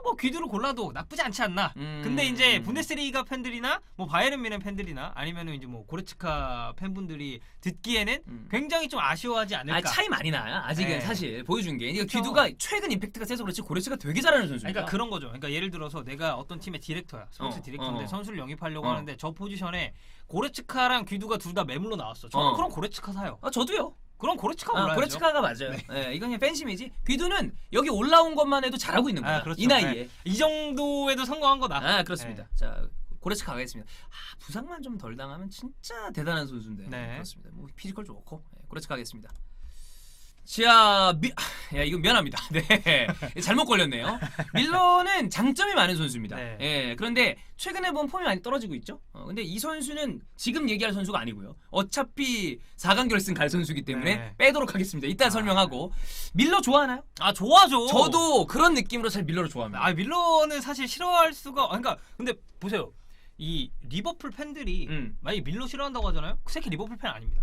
S2: 뭐 귀두를 골라도 나쁘지 않지 않나.
S1: 음.
S2: 근데 이제 분데스리가 팬들이나 뭐 바이에른 뮌헨 팬들이나 아니면은 이제 뭐 고레츠카 팬분들이 듣기에는 굉장히 좀 아쉬워하지 않을까.
S1: 아, 차이 많이 나요. 아직은
S2: 네.
S1: 사실 보여준 게. 그러니까
S2: 그쵸.
S1: 귀두가 최근 임팩트가 세서 그렇지 고레츠가 되게 잘하는 선수입니다.
S2: 그러니까 그런 거죠. 그러니까 예를 들어서 내가 어떤 팀의 디렉터야, 스포츠 디렉터인데 선수를 영입하려고 하는데 저 포지션에 고레츠카랑 귀두가 둘 다 매물로 나왔어. 저는 그럼 고레츠카 사요.
S1: 아, 저도요.
S2: 그럼 고레츠카 올라야죠.
S1: 고레츠카가 맞아요. 네. 이건 그냥 팬심이지. 귀두는 여기 올라온 것만 해도 잘하고 있는 거야.
S2: 그렇죠.
S1: 이 나이에.
S2: 네. 이 정도에도 성공한 거다.
S1: 아, 그렇습니다. 자, 고레츠카 가겠습니다. 아, 부상만 좀 덜 당하면 진짜 대단한 선수인데.
S2: 네.
S1: 그렇습니다. 뭐 피지컬 좋고. 고레츠카 가겠습니다. 자, 야, 이거 미안합니다. 네, 잘못 걸렸네요. 밀러는 장점이 많은 선수입니다.
S2: 네.
S1: 예, 그런데 최근에 보면 폼이 많이 떨어지고 있죠. 근데 이 선수는 지금 얘기할 선수가 아니고요. 어차피 4강 결승 갈 선수이기 때문에
S2: 네.
S1: 빼도록 하겠습니다. 이따 설명하고. 밀러 좋아하나요?
S2: 아, 좋아죠.
S1: 저도 그런 느낌으로 사실 밀러를 좋아합니다.
S2: 아, 밀러는 사실 싫어할 수가. 그러니까 근데 보세요. 이 리버풀 팬들이 만약에 밀러 싫어한다고 하잖아요. 그 새끼 리버풀 팬 아닙니다.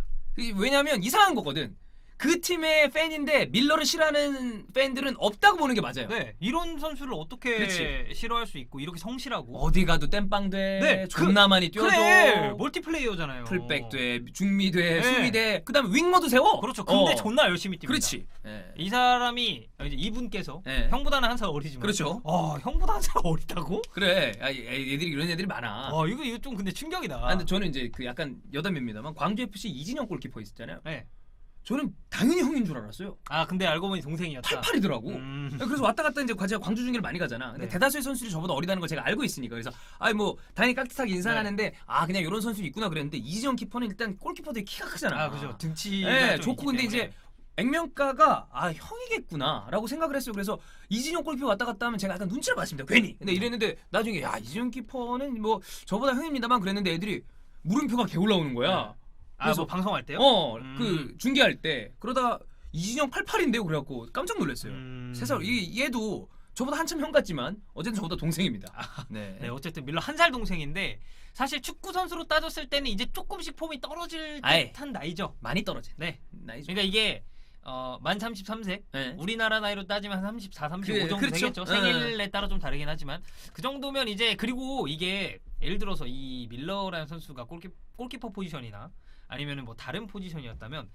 S1: 왜냐면 이상한 거거든. 그 팀의 팬인데 밀러를 싫어하는 팬들은 없다고 보는 게 맞아요.
S2: 네, 이런 선수를 어떻게
S1: 그렇지.
S2: 싫어할 수 있고 이렇게 성실하고
S1: 어디 가도 땜빵 돼.
S2: 네,
S1: 존나 많이 뛰어줘.
S2: 그래, 멀티플레이어잖아요.
S1: 풀백 돼, 중미 돼,
S2: 네.
S1: 수비 돼. 그다음에 윙머도 세워.
S2: 그렇죠. 근데 존나 열심히 뜁니다.
S1: 그렇지. 예.
S2: 이 사람이 이제 이분께서
S1: 네.
S2: 형보다는 한 살 어리지만
S1: 그렇죠.
S2: 형보다 한 살 어리다고?
S1: 그래. 얘들이 이런 애들이 많아.
S2: 이거 좀 근데 충격이다.
S1: 근데 저는 이제 그 약간 여담입니다만 광주 FC 이진영 골키퍼 있었잖아요.
S2: 네.
S1: 저는 당연히 형인 줄 알았어요.
S2: 근데 알고 보니 동생이었다.
S1: 88이더라고. 그래서 왔다 갔다 이제 제가 광주 중계를 많이 가잖아. 근데
S2: 네.
S1: 대다수의 선수들이 저보다 어리다는 걸 제가 알고 있으니까. 그래서 뭐 당연히 깍듯하게 인사하는데 그냥 이런 선수 있구나 그랬는데 이진영 키퍼는 일단 골키퍼들이 키가 크잖아.
S2: 그죠. 등치.
S1: 네, 좋고 근데 이제 액면가가 형이겠구나라고 생각을 했어요. 그래서 이진영 골키퍼 왔다 갔다 하면 제가 약간 눈치를 봤습니다. 괜히. 근데 이랬는데 나중에 이진영 키퍼는 뭐 저보다 형입니다만 그랬는데 애들이 물음표가 개 올라오는 거야.
S2: 그래서 뭐 방송할 때요?
S1: 그 중계할 때 그러다 이진영 88인데요. 그래갖고 깜짝 놀랐어요. 세상 얘도 저보다 한참 형 같지만 어쨌든 저보다 동생입니다. 네.
S2: 네, 어쨌든 밀러 한 살 동생인데 사실 축구 선수로 따졌을 때는 이제 조금씩 폼이 떨어질 듯한 나이죠.
S1: 많이 떨어진.
S2: 네.
S1: 나이죠.
S2: 그러니까 이게 만 33세.
S1: 네.
S2: 우리나라 나이로 따지면 한 34, 35 정도
S1: 그렇죠.
S2: 되겠죠. 생일에 따라 좀 다르긴 하지만 그 정도면 이제 그리고 이게 예를 들어서 이 밀러라는 선수가 골키퍼 포지션이나 아니면은 뭐 다른 포지션이었다면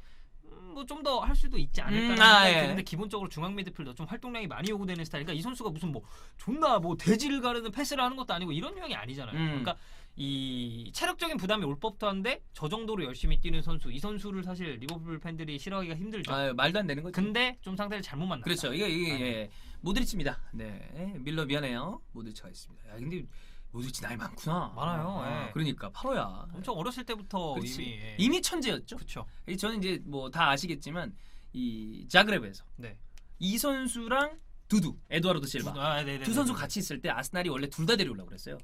S2: 뭐 좀 더 할 수도 있지 않을까라는 생각이 드는데 기본적으로 중앙 미드필더 좀 활동량이 많이 요구되는 스타일이니까 이 선수가 무슨 뭐 존나 뭐 대지를 가르는 패스를 하는 것도 아니고 이런 유형이 아니잖아요. 그러니까 이 체력적인 부담이 올 법도 한데 저 정도로 열심히 뛰는 선수 이 선수를 사실 리버풀 팬들이 싫어하기가 힘들죠.
S1: 말도 안 되는 거죠.
S2: 근데 좀 상대를 잘못 만났다.
S1: 그렇죠. 이게 모드리치입니다. 네, 밀러 미안해요. 모드리치가 있습니다. 근데 모드리치 나이 많구나.
S2: 많아요. 예.
S1: 그러니까 8호야.
S2: 엄청 어렸을 때부터
S1: 이미 천재였죠.
S2: 그렇죠.
S1: 저는 이제 뭐 다 아시겠지만 이 자그레브에서 이 선수랑 두두 에두아르도 실바 두 선수 같이 있을 때 아스날이 원래 둘 다 데려오려고 그랬어요.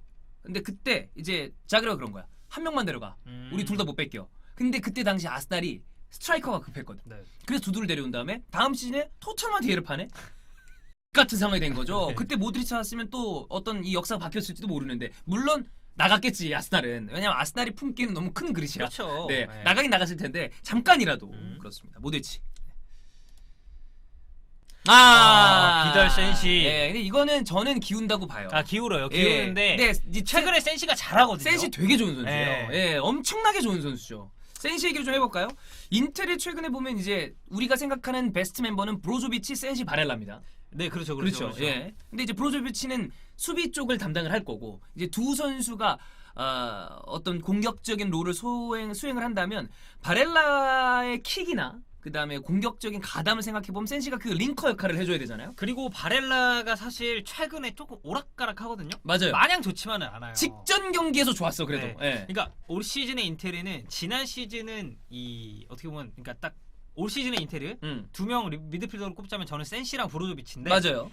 S1: 근데 그때 이제 자그레브가 그런 거야. 한 명만 데려가. 우리 둘 다 못 뺏겨. 근데 그때 당시 아스날이 스트라이커가 급했거든. 그래서 두두를 데려온 다음에 다음 시즌에 토트넘한테 예를 파네. 같은 상황이 된 거죠.
S2: 네.
S1: 그때 모드리치 왔으면 또 어떤 이 역사가 바뀌었을지도 모르는데 물론 나갔겠지 아스날은. 왜냐면 아스날이 품기는 너무 큰 그릇이야.
S2: 그렇죠.
S1: 네,
S2: 네.
S1: 나가긴 나갔을 텐데 잠깐이라도 그렇습니다. 모드리치.
S2: 비달 센시.
S1: 예, 근데 이거는 저는 기운다고 봐요.
S2: 기울어요.
S1: 예.
S2: 기우는데
S1: 네, 이
S2: 최근에 센시가 잘하거든요.
S1: 센시 되게 좋은 선수예요.
S2: 네.
S1: 예, 엄청나게 좋은 선수죠. 센시 얘기를 좀 해볼까요? 인텔이 최근에 보면 이제 우리가 생각하는 베스트 멤버는 브로조비치, 센시, 바렐라입니다.
S2: 네, 그렇죠.
S1: 예. 근데 이제 브로조비치는 수비 쪽을 담당을 할 거고 이제 두 선수가 어떤 공격적인 롤을 수행을 한다면 바렐라의 킥이나 그 다음에 공격적인 가담을 생각해보면 센시가 그 링커 역할을 해줘야 되잖아요.
S2: 그리고 바렐라가 사실 최근에 조금 오락가락하거든요.
S1: 맞아요.
S2: 마냥 좋지만은 않아요.
S1: 직전 경기에서 좋았어 그래도.
S2: 네.
S1: 예.
S2: 그러니까 올 시즌의 인테르는 지난 시즌은 이 어떻게 보면 그러니까 딱 올 시즌의 인테르 두 명 미드필더로 꼽자면 저는 센시랑 브로조비치인데
S1: 맞아요.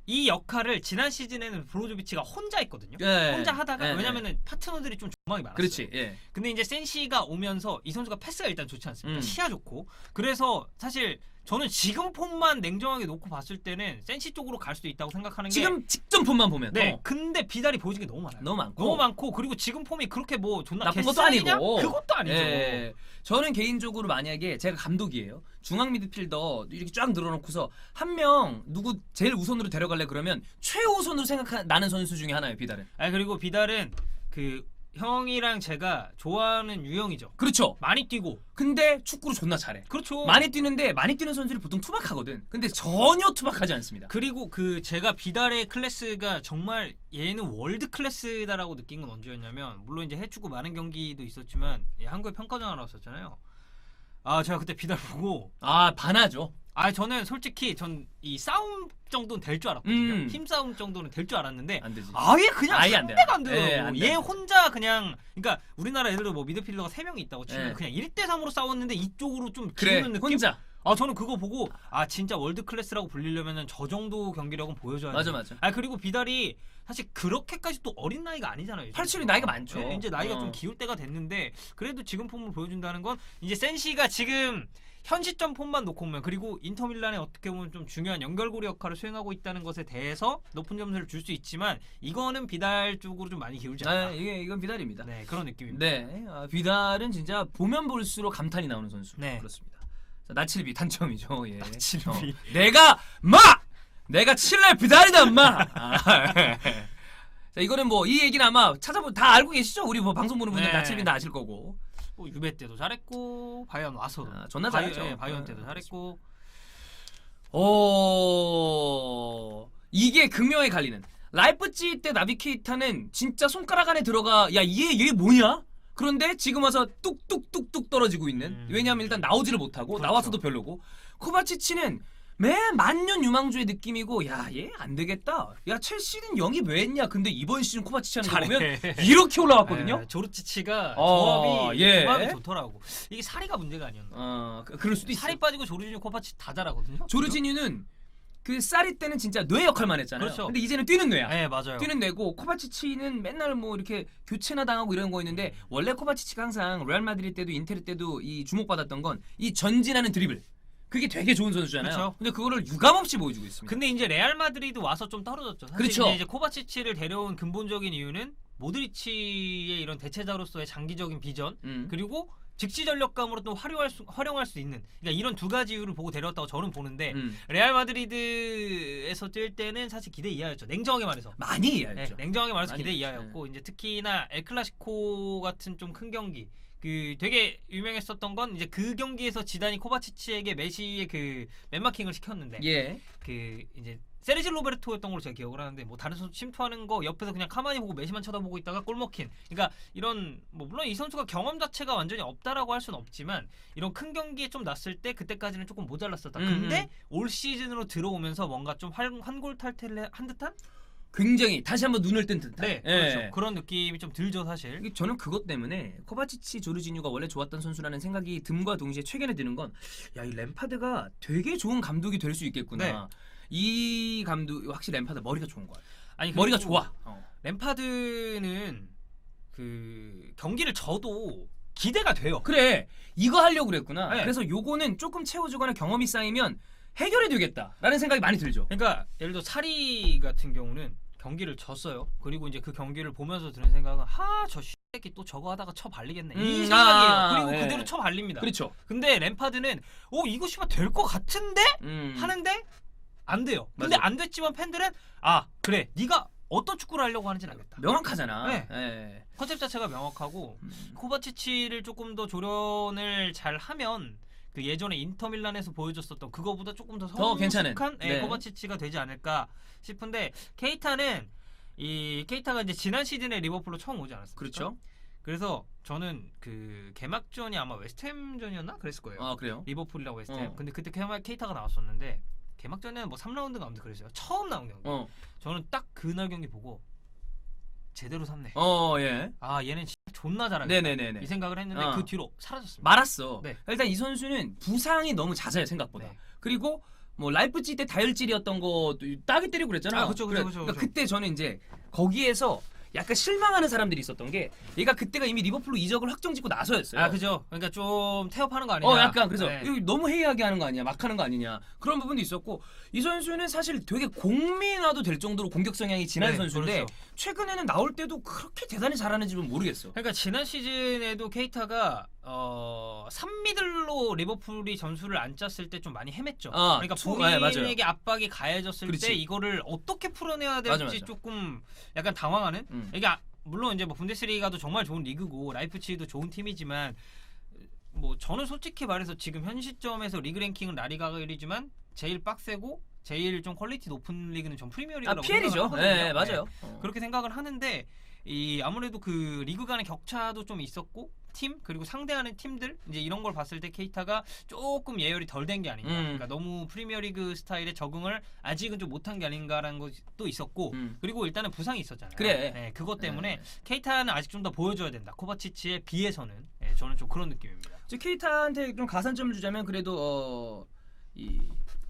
S2: 이 역할을 지난 시즌에는 브로조비치가 혼자 했거든요.
S1: 예.
S2: 혼자 하다가
S1: 예.
S2: 왜냐면은 파트너들이 좀 조망이 많았어요.
S1: 그렇지. 예.
S2: 근데 이제 센시가 오면서 이 선수가 패스가 일단 좋지 않습니까?
S1: 음.
S2: 시야 좋고. 그래서 사실 저는 지금 폼만 냉정하게 놓고 봤을 때는 센시 쪽으로 갈 수도 있다고 생각하는 게
S1: 지금 직전 폼만 보면
S2: 네. 근데 비달이 보여준 게 너무 많아요.
S1: 너무 많고
S2: 그리고 지금 폼이 그렇게 뭐 존나
S1: 나쁜 것도
S2: 개싸이냐?
S1: 아니고
S2: 그것도 아니죠.
S1: 예. 저는 개인적으로 만약에 제가 감독이에요. 중앙 미드필더 이렇게 쫙 늘어놓고서 한 명 누구 제일 우선으로 데려갈래 그러면 최우선으로 생각나는 선수 중에 하나예요. 비달은.
S2: 그리고 비달은 그 형이랑 제가 좋아하는 유형이죠.
S1: 그렇죠.
S2: 많이 뛰고.
S1: 근데 축구를 존나 잘해.
S2: 그렇죠.
S1: 많이 뛰는데 많이 뛰는 선수들이 보통 투박하거든. 근데 전혀 투박하지 않습니다.
S2: 그리고 그 제가 비달의 클래스가 정말 얘는 월드 클래스다라고 느낀 건 언제였냐면 물론 이제 해축구 많은 경기도 있었지만 한국에 평가전 하나 왔었잖아요. 제가 그때 비달 보고
S1: 반하죠.
S2: 저는 솔직히 전 이 싸움 정도는 될 줄 알았거든요. 힘 싸움 정도는 될 줄 알았는데
S1: 안 되지.
S2: 아예 그냥
S1: 아예 안
S2: 상대가 안
S1: 돼요. 예,
S2: 돼요.
S1: 안
S2: 얘
S1: 돼요.
S2: 혼자 그냥 그러니까 우리나라 예를 들어 뭐 미드필더가 3명이 있다고 치면
S1: 예.
S2: 그냥 1대3으로 싸웠는데 이쪽으로 좀
S1: 그래
S2: 기우는 느낌?
S1: 혼자.
S2: 저는 그거 보고 진짜 월드 클래스라고 불리려면은 저 정도 경기력은 보여줘야 돼.
S1: 맞아.
S2: 그리고 비달이 사실 그렇게까지 또 어린 나이가 아니잖아요.
S1: 87이 나이가 많죠.
S2: 네, 이제 나이가 좀 기울 때가 됐는데 그래도 지금 폼을 보여준다는 건 이제 센시가 지금 현 시점 폼만 놓고 보면 그리고 인터밀란에 어떻게 보면 좀 중요한 연결고리 역할을 수행하고 있다는 것에 대해서 높은 점수를 줄 수 있지만 이거는 비달 쪽으로 좀 많이 기울지 않나.
S1: 이건 비달입니다.
S2: 네, 그런 느낌입니다.
S1: 네, 비달은 진짜 보면 볼수록 감탄이 나오는 선수.
S2: 네.
S1: 그렇습니다. 자, 나칠비 단점이죠. 예.
S2: 나칠비.
S1: 내가 칠레 비달이다, 마. 자, 이거는 뭐 이 얘기는 아마 찾아보 다 알고 계시죠? 우리 뭐 방송 보는 분들
S2: 네.
S1: 나칠비 다 아실 거고.
S2: 뭐 유베 때도 잘했고 바이언 와서도
S1: 존나 잘했죠.
S2: 바이언 때도 잘했고.
S1: 이게 극명히 갈리는. 라이프찌히 때 나비 케이타는 진짜 손가락 안에 들어가. 야, 얘 뭐냐? 그런데 지금 와서 뚝뚝뚝뚝 떨어지고 있는. 왜냐하면 일단 나오지를 못하고
S2: 그렇죠.
S1: 나와서도 별로고. 코바치치는 매 만년 유망주의 느낌이고 야, 얘 안 되겠다. 야, 첼시는 영입 왜 했냐? 근데 이번 시즌 코바치치 하는 거 보면 이렇게 올라왔거든요.
S2: 조르치치가
S1: 예.
S2: 조합이 좋더라고. 이게 사리가 문제가 아니었나.
S1: 그럴 수도 있어.
S2: 살이 빠지고 조르지뉴 코바치 다 잘하거든요.
S1: 조르지뉴는 그 쌀이 때는 진짜 뇌 역할만 했잖아요.
S2: 그렇죠.
S1: 근데 이제는 뛰는 뇌야.
S2: 네, 맞아요.
S1: 뛰는 뇌고 코바치치는 맨날 뭐 이렇게 교체나 당하고 이런 거 있는데 원래 코바치치가 항상 레알 마드리드 때도 인테르 때도 이 주목받았던 건 이 전진하는 드리블. 그게 되게 좋은 선수잖아요.
S2: 그렇죠.
S1: 근데 그거를 유감없이 보여주고 있습니다.
S2: 근데 이제 레알 마드리드 와서 좀 떨어졌죠. 사실
S1: 그렇죠.
S2: 이제 코바치치를 데려온 근본적인 이유는 모드리치의 이런 대체자로서의 장기적인 비전 그리고 즉시 전력감으로 또 활용할 수 있는 그러니까 이런 두 가지 이유를 보고 데려왔다고 저는 보는데 레알 마드리드에서 뛸 때는 사실 기대 이하였죠. 냉정하게 말해서.
S1: 많이 이해했죠.
S2: 네, 냉정하게 말해서
S1: 많이
S2: 기대
S1: 이해했죠.
S2: 이하였고 이제 특히나 엘 클라시코 같은 좀 큰 경기 그 되게 유명했었던 건 이제 그 경기에서 지단이 코바치치에게 메시의 그 맨마킹을 시켰는데
S1: 예.
S2: 그 이제 세르지 로베르토였던 걸로 제가 기억을 하는데 뭐 다른 선수 침투하는 거 옆에서 그냥 가만히 보고 메시만 쳐다보고 있다가 골 먹힌. 그러니까 이런 뭐 물론 이 선수가 경험 자체가 완전히 없다라고 할 수는 없지만 이런 큰 경기에 좀 났을 때 그때까지는 조금 모자랐었다. 근데 올 시즌으로 들어오면서 뭔가 좀 환골탈태를 한 듯한?
S1: 굉장히 다시 한번 눈을 뜬 듯한.
S2: 네, 그렇죠. 그런 느낌이 좀 들죠, 사실.
S1: 저는 그것 때문에 코바치치 조르지뉴가 원래 좋았던 선수라는 생각이 듬과 동시에 최근에 드는 건 야, 이 램파드가 되게 좋은 감독이 될 수 있겠구나.
S2: 네.
S1: 이 감독 확실히 램파드 머리가 좋은 거야.
S2: 아니
S1: 머리가 좋아.
S2: 램파드는 그 경기를 져도 기대가 돼요.
S1: 그래, 이거 하려고 그랬구나.
S2: 네.
S1: 그래서 요거는 조금 채워주거나 경험이 쌓이면 해결이 되겠다라는 생각이 많이 들죠.
S2: 그러니까 예를 들어 사리 같은 경우는 경기를 졌어요. 그리고 이제 그 경기를 보면서 드는 생각은 저 새끼 또 저거 하다가 쳐 발리겠네. 이 생각이에요. 그리고
S1: 네.
S2: 그대로 쳐 발립니다.
S1: 그렇죠.
S2: 근데 램파드는 이거 씨발 될 것 같은데 하는데 안 돼요. 근데
S1: 맞아요.
S2: 안 됐지만 팬들은 그래 네가 어떤 축구를 하려고 하는지는 알겠다.
S1: 명확하잖아.
S2: 네.
S1: 예.
S2: 컨셉 자체가 명확하고 코바치치를 조금 더 조련을 잘 하면 그 예전에 인터밀란에서 보여줬었던 그거보다 조금 더
S1: 괜찮은
S2: 성숙한
S1: 네.
S2: 코바치치가 되지 않을까 싶은데 케이타가 이제 지난 시즌에 리버풀로 처음 오지 않았습니까?
S1: 그렇죠.
S2: 그래서 저는 그 개막전이 아마 웨스트햄전이었나 그랬을 거예요.
S1: 아 그래요?
S2: 리버풀이랑 웨스트햄.
S1: 어.
S2: 근데 그때 케이타가 나왔었는데 개막전에는 뭐 3라운드가 아무튼 그랬어요. 처음 나온 경기. 저는 딱 그날 경기 보고 제대로 샀네.
S1: 예.
S2: 얘는 진짜 존나 잘하네.
S1: 네네네네.
S2: 이 생각을 했는데 그 뒤로 사라졌습니다.
S1: 말았어.
S2: 네.
S1: 일단 이 선수는 부상이 너무 잦아요 생각보다.
S2: 네.
S1: 그리고 뭐 라이프치히 때 다혈질이었던 거 따기 때리고 그랬잖아.
S2: 그쵸.
S1: 그러니까 그때 저는 이제 거기에서 약간 실망하는 사람들이 있었던 게 얘가 그때가 이미 리버풀로 이적을 확정짓고 나서였어요.
S2: 그죠. 그러니까 좀 태업하는 거 아니냐.
S1: 약간 그래서
S2: 네.
S1: 이거 너무 해이하게 하는 거 아니냐, 막 하는 거 아니냐 그런 부분도 있었고 이 선수는 사실 되게 공민화도 될 정도로 공격 성향이 진한
S2: 네,
S1: 선수인데
S2: 그렇죠.
S1: 최근에는 나올 때도 그렇게 대단히 잘하는지는 모르겠어.
S2: 그러니까 지난 시즌에도 케이타가 3미들로 리버풀이 전술을 안 짰을 때 좀 많이 헤맸죠. 그러니까 본인에게 압박이 가해졌을
S1: 그렇지.
S2: 때 이거를 어떻게 풀어내야 될지
S1: 맞아.
S2: 조금 약간 당황하는. 이게 물론 이제 뭐 분데스리가도 정말 좋은 리그고 라이프치히도 좋은 팀이지만 뭐 저는 솔직히 말해서 지금 현 시점에서 리그 랭킹은 라리가가 1위지만 제일 빡세고 제일 좀 퀄리티 높은 리그는 전 프리미어리그라고
S1: PL이죠.
S2: 생각하거든요.
S1: 네, 맞아요.
S2: 그렇게 생각을 하는데 아무래도 그 리그 간의 격차도 좀 있었고 팀 그리고 상대하는 팀들 이제 이런 걸 봤을 때 케이타가 조금 예열이 덜 된 게 아닌가. 그러니까 너무 프리미어리그 스타일에 적응을 아직은 좀 못한 게 아닌가라는 것도 있었고 그리고 일단은 부상이 있었잖아요.
S1: 그래.
S2: 네, 그것 때문에 케이타는 아직 좀 더 보여줘야 된다. 코바치치에 비해서는 저는 좀 그런 느낌입니다.
S1: 케이타한테 좀 가산점을 주자면 그래도 이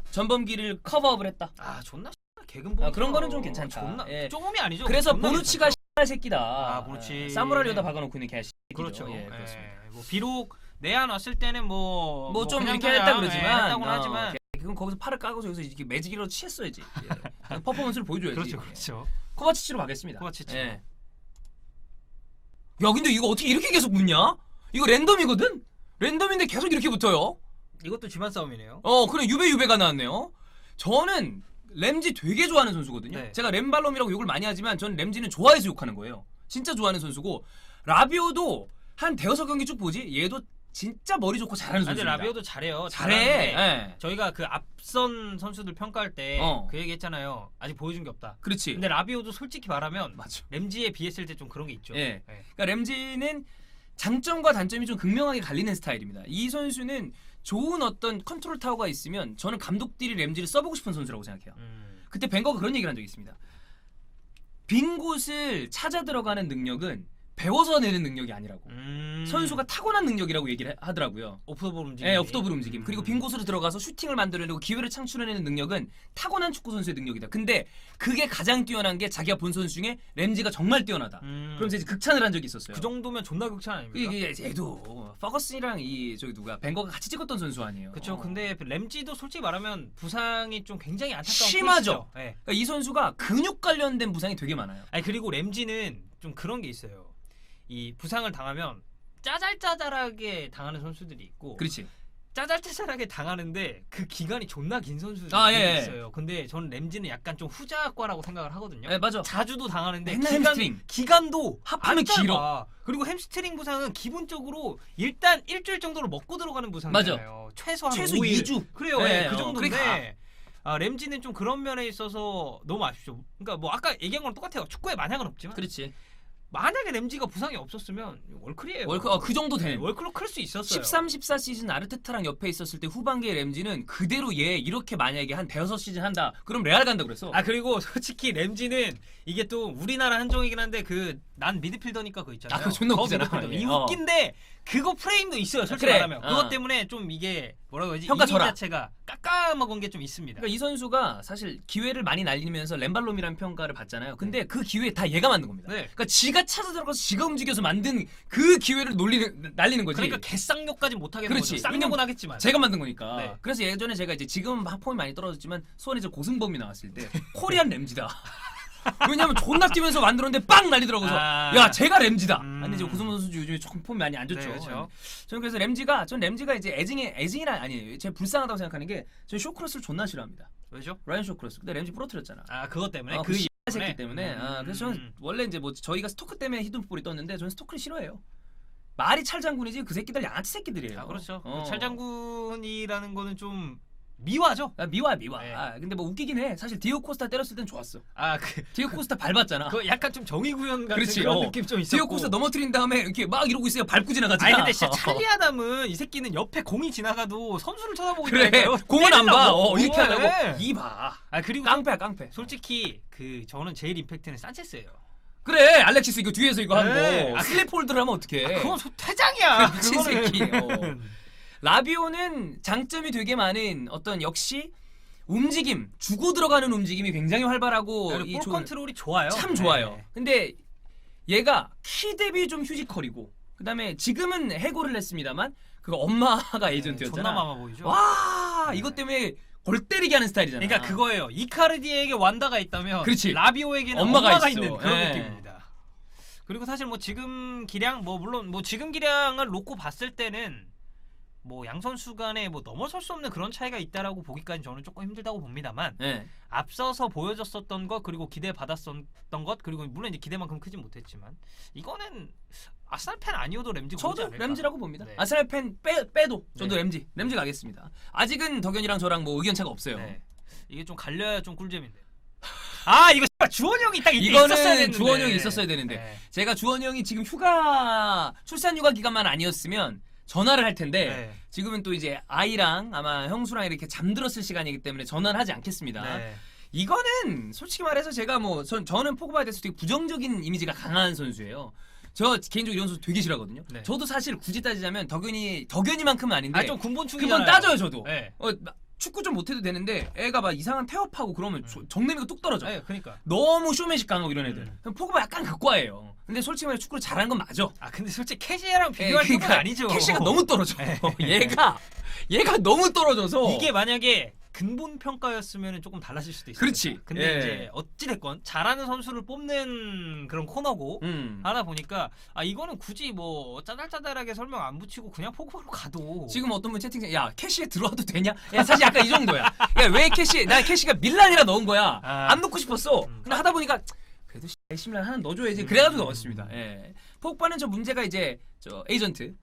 S1: 전범기를 커버업을 했다.
S2: 존나 개근본
S1: 그런 거는 좀 괜찮다.
S2: 존나
S1: 예.
S2: 조금이 아니죠.
S1: 그래서
S2: 존나
S1: 보누치가
S2: 괜찮죠.
S1: 새끼다.
S2: 보누치.
S1: 사무라리오다 박아놓고 있는 개새끼죠.
S2: 그렇죠.
S1: 그렇습니다.
S2: 뭐 비록 내한 왔을 때는 뭐
S1: 좀
S2: 그냥
S1: 이렇게 했다 그러지만
S2: 했다고는 하지만
S1: 그건 거기서 팔을 까고서 여기서 이렇게 매직이라도 취했어야지. 퍼포먼스를 보여줘야지.
S2: 그렇죠.
S1: 코바치치로 가겠습니다.
S2: 코바치치.
S1: 야 근데 이거 어떻게 이렇게 계속 붙냐? 이거 랜덤이거든? 랜덤인데 계속 이렇게 붙어요.
S2: 이것도 집안 싸움이네요.
S1: 그래 유배가 나왔네요. 저는 램지 되게 좋아하는 선수거든요.
S2: 네.
S1: 제가 램발롬이라고 욕을 많이 하지만 저는 램지는 좋아해서 욕하는 거예요. 진짜 좋아하는 선수고 라비오도 한 대여섯 경기 쭉 보지 얘도 진짜 머리 좋고 잘하는
S2: 근데
S1: 선수입니다.
S2: 라비오도 잘해요.
S1: 잘해.
S2: 잘하는데 저희가 그 앞선 선수들 평가할 때 그
S1: 어.
S2: 얘기 했잖아요. 아직 보여준 게 없다.
S1: 그렇지.
S2: 근데 라비오도 솔직히 말하면
S1: 맞아.
S2: 램지에 비했을 때 좀 그런 게 있죠.
S1: 예. 그러니까 램지는 장점과 단점이 좀 극명하게 갈리는 스타일입니다. 이 선수는 좋은 어떤 컨트롤 타워가 있으면 저는 감독들이 램지를 써보고 싶은 선수라고 생각해요. 그때 벵거가 그런 얘기를 한 적이 있습니다. 빈 곳을 찾아 들어가는 능력은 배워서 내는 능력이 아니라고. 선수가 타고난 능력이라고 얘기를 하더라고요.
S2: 오프 더 볼 움직임.
S1: 네, 오프 더 볼 움직임. 그리고 빈 곳으로 들어가서 슈팅을 만들어내고 기회를 창출해내는 능력은 타고난 축구 선수의 능력이다. 근데 그게 가장 뛰어난 게 자기가 본 선수 중에 램지가 정말 뛰어나다. 그럼 이제 극찬을 한 적이 있었어요.
S2: 그 정도면 존나 극찬 아닙니까?
S1: 이게 얘도 퍼거슨이랑 저기 누가 벵거가 같이 찍었던 선수 아니에요.
S2: 그렇죠. 근데 램지도 솔직히 말하면 부상이 좀 굉장히 안타까운
S1: 심하죠.
S2: 케이스죠. 네.
S1: 그러니까 이 선수가 근육 관련된 부상이 되게 많아요.
S2: 그리고 램지는 좀 그런 게 있어요. 이 부상을 당하면 짜잘짜잘하게 당하는 선수들이 있고
S1: 그렇지.
S2: 짜잘짜잘하게 당하는데 그 기간이 존나 긴 선수들이 있어요. 근데 저는 램지는 약간 좀 후자과라고 생각을 하거든요.
S1: 맞아.
S2: 자주도 당하는데
S1: 맨날 햄스트링.
S2: 기간도
S1: 하프는
S2: 안 짧아.
S1: 길어.
S2: 그리고 햄스트링 부상은 기본적으로 일단 일주일 정도로 먹고 들어가는 부상이잖아요. 최소
S1: 5일.
S2: 2주. 그래요.
S1: 네,
S2: 그 정도인데
S1: 그러니까.
S2: 램지는 좀 그런 면에 있어서 너무 아쉽죠. 그러니까 뭐 아까 얘기한 거랑 똑같아요. 축구에 만약은 없지만
S1: 그렇지.
S2: 만약에 램지가 부상이 없었으면 월클이에요.
S1: 그 정도 되는.
S2: 월클로 클 수 있었어요.
S1: 13, 14 시즌 아르테타랑 옆에 있었을 때 후반기에 램지는 그대로 얘 이렇게 만약에 한 대여섯 시즌 한다. 그럼 레알 간다 그랬어.
S2: 그리고 솔직히 램지는 이게 또 우리나라 한정이긴 한데 난 미드필더니까 그거 있잖아요.
S1: 그거 존나 웃기잖아.
S2: 이 웃긴데 그거 프레임도 있어요. 솔직히
S1: 그래.
S2: 말하면. 그것 때문에 좀 이게 뭐라고 해야지?
S1: 평가
S2: 이미
S1: 절하.
S2: 자체가 깎아먹은 게 좀 있습니다.
S1: 그러니까 이 선수가 사실 기회를 많이 날리면서 램발롬이라는 평가를 받잖아요. 근데 그 기회 다 얘가 만든 겁니다.
S2: 네.
S1: 그러니까 지가 지가 찾아 들어가서 지가 움직여서 만든 그 기회를 날리는 거지.
S2: 그러니까 개쌍욕까지 못 하겠는
S1: 그렇지.
S2: 거죠. 쌍욕은 하겠지만.
S1: 제가 만든 거니까.
S2: 네.
S1: 그래서 예전에 제가 이제 지금 폼이 많이 떨어졌지만 수원에 저 고승범이 나왔을 때 코리안 램지다. 왜냐면 존나 뛰면서 만들었는데 빵 날리더라고요. 야 제가 램지다. 아니 이제 고승범 선수 요즘에 조금 폼이 많이 안 좋죠.
S2: 네, 그렇죠.
S1: 저는 그래서 램지가 이제 애증이라 아니 제가 불쌍하다고 생각하는 게 저는 쇼크로스를 존나 싫어합니다.
S2: 왜죠?
S1: 라이언 쇼크로스. 근데 램지 부러뜨렸잖아.
S2: 아 그것 때문에
S1: 그
S2: 이
S1: 새끼 때문에. 그래서 저는 원래 이제 뭐 저희가 스토크 때문에 히든풋볼이 떴는데 저는 스토크를 싫어해요. 말이 찰장군이지 그 새끼들 양아치 새끼들이에요.
S2: 아 그렇죠.
S1: 어.
S2: 찰장군이라는 거는 좀 미화죠.
S1: 미화.
S2: 네.
S1: 근데 뭐 웃기긴 해. 사실 디오 코스타 때렸을 땐 좋았어.
S2: 아그
S1: 디오 코스타 밟았잖아.
S2: 그 약간 좀 정의구현 같은
S1: 그렇지,
S2: 그런
S1: 어.
S2: 느낌 좀 있었고.
S1: 디오 코스타 넘어뜨린 다음에 이렇게 막 이러고 있어요. 밟고 지나가잖아.
S2: 아니 근데 진짜 찰리 아담은 이 새끼는 옆에 공이 지나가도 선수를 쳐다보고
S1: 그래.
S2: 있다니까요.
S1: 공은 안 봐.
S2: 때리려고.
S1: 이렇게
S2: 네.
S1: 하려고. 이 봐.
S2: 아 그리고
S1: 깡패야 깡패.
S2: 솔직히 그 저는 제일 임팩트는 산체스예요.
S1: 그래. 알렉시스 이거 뒤에서 이거 한
S2: 네.
S1: 거. 슬립홀드를 하면 어떡해.
S2: 그건 퇴장이야.
S1: 미친
S2: 그거는.
S1: 새끼. 라비오는 장점이 되게 많은 어떤 역시 움직임, 주고 들어가는 움직임이 굉장히 활발하고
S2: 볼 컨트롤이 좋아요.
S1: 참 좋아요.
S2: 네.
S1: 근데 얘가 키 대비 좀 휴지컬이고 그다음에 지금은 해고를 했습니다만 그 엄마가 에이전트였잖아.
S2: 존나 마마 보이죠.
S1: 와 이것 때문에 골 때리게 하는 스타일이잖아.
S2: 그러니까 그거예요. 이카르디에게 완다가 있다면
S1: 그렇지.
S2: 라비오에게는
S1: 엄마가
S2: 엄마가
S1: 있어.
S2: 있는 그런
S1: 예.
S2: 느낌입니다. 그리고 사실 뭐 지금 기량 뭐 물론 뭐 지금 기량을 놓고 봤을 때는 뭐 양 선수 간에 뭐 넘어설 수 없는 그런 차이가 있다라고 보기까지 저는 조금 힘들다고 봅니다만
S1: 네.
S2: 앞서서 보여줬었던 것 그리고 기대 받았었던 것 그리고 물론 이제 기대만큼 크진 못했지만 이거는 아스날 팬 아니어도 램지 고르지
S1: 저도
S2: 않을까?
S1: 램지라고 봅니다.
S2: 네.
S1: 아스날 팬 빼도 저도
S2: 네.
S1: 램지 가겠습니다. 아직은 덕현이랑 저랑 뭐 의견차가 없어요.
S2: 네. 이게 좀 갈려야 좀 꿀잼인데. 아 이거 주원이 형이 딱 이때 있었어야
S1: 이거는
S2: 됐는데.
S1: 주원이 형이 있었어야 되는데
S2: 네.
S1: 제가 주원이 형이 지금 출산 휴가 기간만 아니었으면 전화를 할 텐데
S2: 네.
S1: 지금은 또 이제 아이랑 아마 형수랑 이렇게 잠들었을 시간이기 때문에 전화를 하지 않겠습니다.
S2: 네.
S1: 이거는 솔직히 말해서 제가 뭐 저는 포그바에 대해서 되게 부정적인 이미지가 강한 선수예요. 저 개인적으로 이런 선수 되게 싫어하거든요.
S2: 네.
S1: 저도 사실 굳이 따지자면 덕현이만큼은 아닌데
S2: 아좀 군본충이잖아요.
S1: 그건 따져요 저도.
S2: 네.
S1: 축구 좀 못해도 되는데 애가 막 이상한 태업하고 그러면 정내미가 뚝 떨어져.
S2: 네, 그러니까.
S1: 너무 쇼맨십 강하고 이런 애들. 그럼 포그바 약간 극과예요. 근데 솔직히 말해 축구를 잘하는 건 맞아.
S2: 아 근데 솔직히 캐시랑 비교할
S1: 그러니까
S2: 건 아니죠.
S1: 캐시가 너무 떨어져.
S2: 네.
S1: 얘가 너무 떨어져서
S2: 이게 만약에 근본 평가였으면 조금 달라질 수도 있어요.
S1: 그렇지.
S2: 근데
S1: 예.
S2: 이제 어찌 됐건 잘하는 선수를 뽑는 그런 코너고 하다 보니까 아 이거는 굳이 뭐 짜잘짜잘하게 설명 안 붙이고 그냥 포그바로 가도
S1: 지금 어떤 분 채팅창 야 캐시에 들어와도 되냐? 야 사실 약간 이 정도야. 야 왜 난 캐시가 밀란이라 넣은 거야.
S2: 아.
S1: 안 넣고 싶었어. 근데 하다 보니까 그래도 AC 밀란 하나 넣어줘야지. 그래가지고 넣었습니다. 예. 포그바는 저 문제가 이제 저 에이전트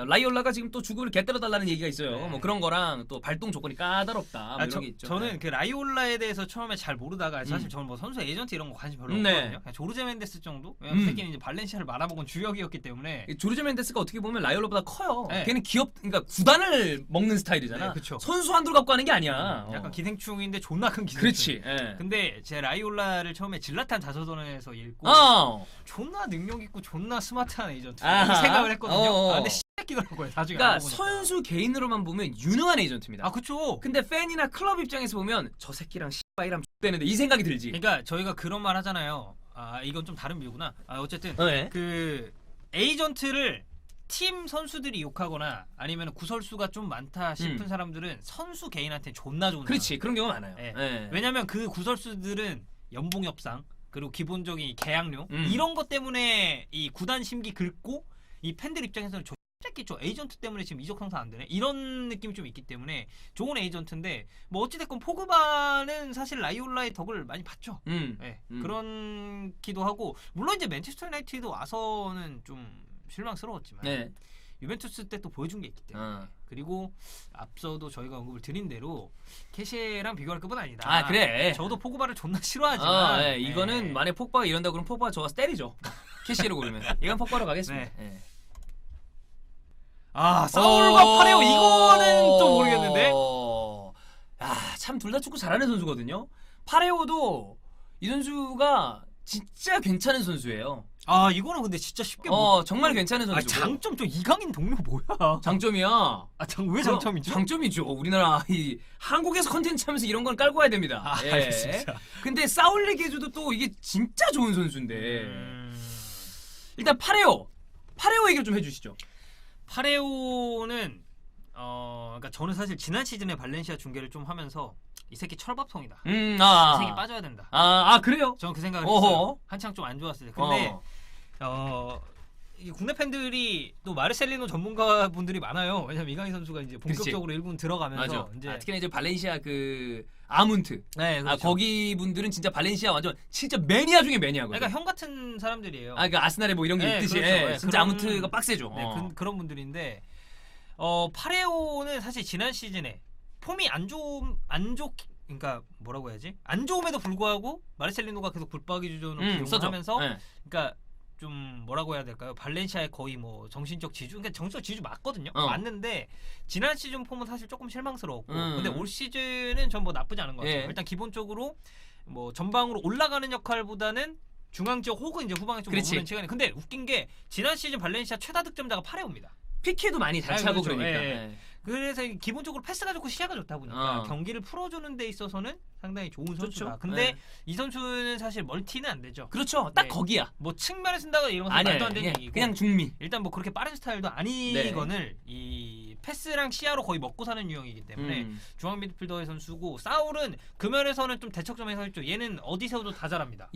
S1: 라이올라가 지금 또 주급을 개때려 달라는 얘기가 있어요.
S2: 네.
S1: 뭐 그런 거랑 또 발동 조건이 까다롭다. 뭐 이런 게 있죠.
S2: 저는 그 라이올라에 대해서 처음에 잘 모르다가 사실 저는 뭐 선수 에이전트 이런 거 관심 별로
S1: 네.
S2: 없거든요. 그냥 조르제 멘데스 정도? 왜냐면 그 새끼는 이제 발렌시아를 말아먹은 주역이었기 때문에
S1: 조르제 멘데스가 어떻게 보면 라이올라보다 커요.
S2: 네.
S1: 걔는 그러니까 구단을 먹는 스타일이잖아.
S2: 네, 그쵸.
S1: 선수 한둘 갖고 하는 게 아니야.
S2: 약간 기생충인데 존나 큰 기생충.
S1: 그렇지. 예.
S2: 근데 제 라이올라를 처음에 질라탄 자서전에서 읽고 존나 능력 있고 존나 스마트한 에이전트
S1: 아하.
S2: 생각을 했거든요.
S1: 어어.
S2: 아, 근데 새끼더라고요. 나중에
S1: 그러니까
S2: 알아보니까.
S1: 선수 개인으로만 보면 유능한 에이전트입니다.
S2: 아 그쵸.
S1: 근데 팬이나 클럽 입장에서 보면 저 새끼랑 씨발이랑 X되는데 이 생각이 들지.
S2: 그러니까 저희가 그런 말 하잖아요. 아 이건 좀 다른 뷰구나. 아 어쨌든
S1: 네.
S2: 그 에이전트를 팀 선수들이 욕하거나 아니면 구설수가 좀 많다 싶은 사람들은 선수 개인한테 존나 좋은
S1: 그렇지. 그런 경우가 많아요.
S2: 네.
S1: 네.
S2: 왜냐면 그 구설수들은 연봉 협상 그리고 기본적인 계약료 이런 것 때문에 이 구단 심기 긁고 이 팬들 입장에서는 저 새끼 저 에이전트 때문에 지금 이적 성사 안 되네 이런 느낌이 좀 있기 때문에 좋은 에이전트인데 뭐 어찌됐건 포그바는 사실 라이올라의 덕을 많이 봤죠. 네. 그런 기도 하고 물론 이제 맨체스터 유나이티드 와서는 좀 실망스러웠지만
S1: 네.
S2: 유벤투스 때 또 보여준 게 있기 때문에 그리고 앞서도 저희가 언급을 드린 대로 캐시랑 비교할 급은 아니다.
S1: 아 그래.
S2: 저도 포그바를 존나 싫어하지만
S1: 네. 이거는 만약 포그바가 이런다 그러면 포그바가 저가 때리죠. 캐시로 고르면. 이건 포그바로 가겠습니다.
S2: 네.
S1: 네.
S2: 아 사울과 파레오 이거는 또 모르겠는데.
S1: 참 둘 다 축구 잘하는 선수거든요. 파레오도 이 선수가 진짜 괜찮은 선수예요.
S2: 아 이거는 근데 진짜 쉽게
S1: 정말 괜찮은 선수고.
S2: 장점 좀 이강인 동료 뭐야?
S1: 장점이야.
S2: 왜 장점이죠?
S1: 장점이죠. 우리나라 한국에서 컨텐츠 하면서 이런 건 깔고 와야 됩니다.
S2: 알겠습니다.
S1: 근데 사울리 게주도 또 이게 진짜 좋은 선수인데. 일단 파레오 얘기를 좀 해주시죠.
S2: 파레오는 그러니까 저는 사실 지난 시즌에 발렌시아 중계를 좀 하면서 이 새끼 철밥통이다. 이 새끼 빠져야 된다.
S1: 그래요?
S2: 저는 그 생각을
S1: 어허.
S2: 했어요. 한창 좀 안 좋았을 때. 근데 이 국내 팬들이 또 마르셀리노 전문가분들이 많아요. 왜냐면 이강인 선수가 이제 본격적으로 1군 들어가면서
S1: 맞아.
S2: 이제
S1: 특히나 이제 발렌시아 그 아문트.
S2: 네, 그렇죠.
S1: 거기 분들은 진짜 발렌시아 완전 진짜 매니아 중에 매니아거든.
S2: 그러니까 형 같은 사람들이에요.
S1: 그러니까 아스날에 뭐 이런 게
S2: 네,
S1: 있듯이
S2: 그렇죠. 네,
S1: 진짜
S2: 그런-
S1: 아문트가 빡세죠.
S2: 네, 그런 분들인데 파레오는 사실 지난 시즌에 폼이 그러니까 뭐라고 해야지? 안 좋음에도 불구하고 마르셀리노가 계속 불빠기 주전으로 기용을 하면서 그러니까 좀 뭐라고 해야 될까요? 발렌시아의 거의 뭐 정신적 지주, 그러니까 정신적 지주 맞거든요. 맞는데 지난 시즌 폼은 사실 조금 실망스러웠고, 근데 올 시즌은 전 뭐 나쁘지 않은 것 같아요. 일단 기본적으로 뭐 전방으로 올라가는 역할보다는 중앙 지역 혹은 이제 후방에 좀 머무는 시간이. 근데 웃긴 게 지난 시즌 발렌시아 최다 득점자가 파레오입니다.
S1: 피케도 많이 잘 차고
S2: 그렇죠.
S1: 그러니까.
S2: 예. 그래서 기본적으로 패스가 좋고 시야가 좋다 보니까 경기를 풀어주는 데 있어서는 상당히 좋은 선수다. 근데 이 선수는 사실 멀티는 안 되죠.
S1: 그렇죠. 딱 거기야.
S2: 뭐 측면에 쓴다고 이런 건 말도 안 되는 얘기고
S1: 그냥 중미.
S2: 일단 뭐 그렇게 빠른 스타일도 아니거늘 이 패스랑 시야로 거의 먹고 사는 유형이기 때문에 중앙 미드필더의 선수고, 사울은 그 면에서는 좀 대척점에 서 있죠. 얘는 어디 세워도 다 잘합니다.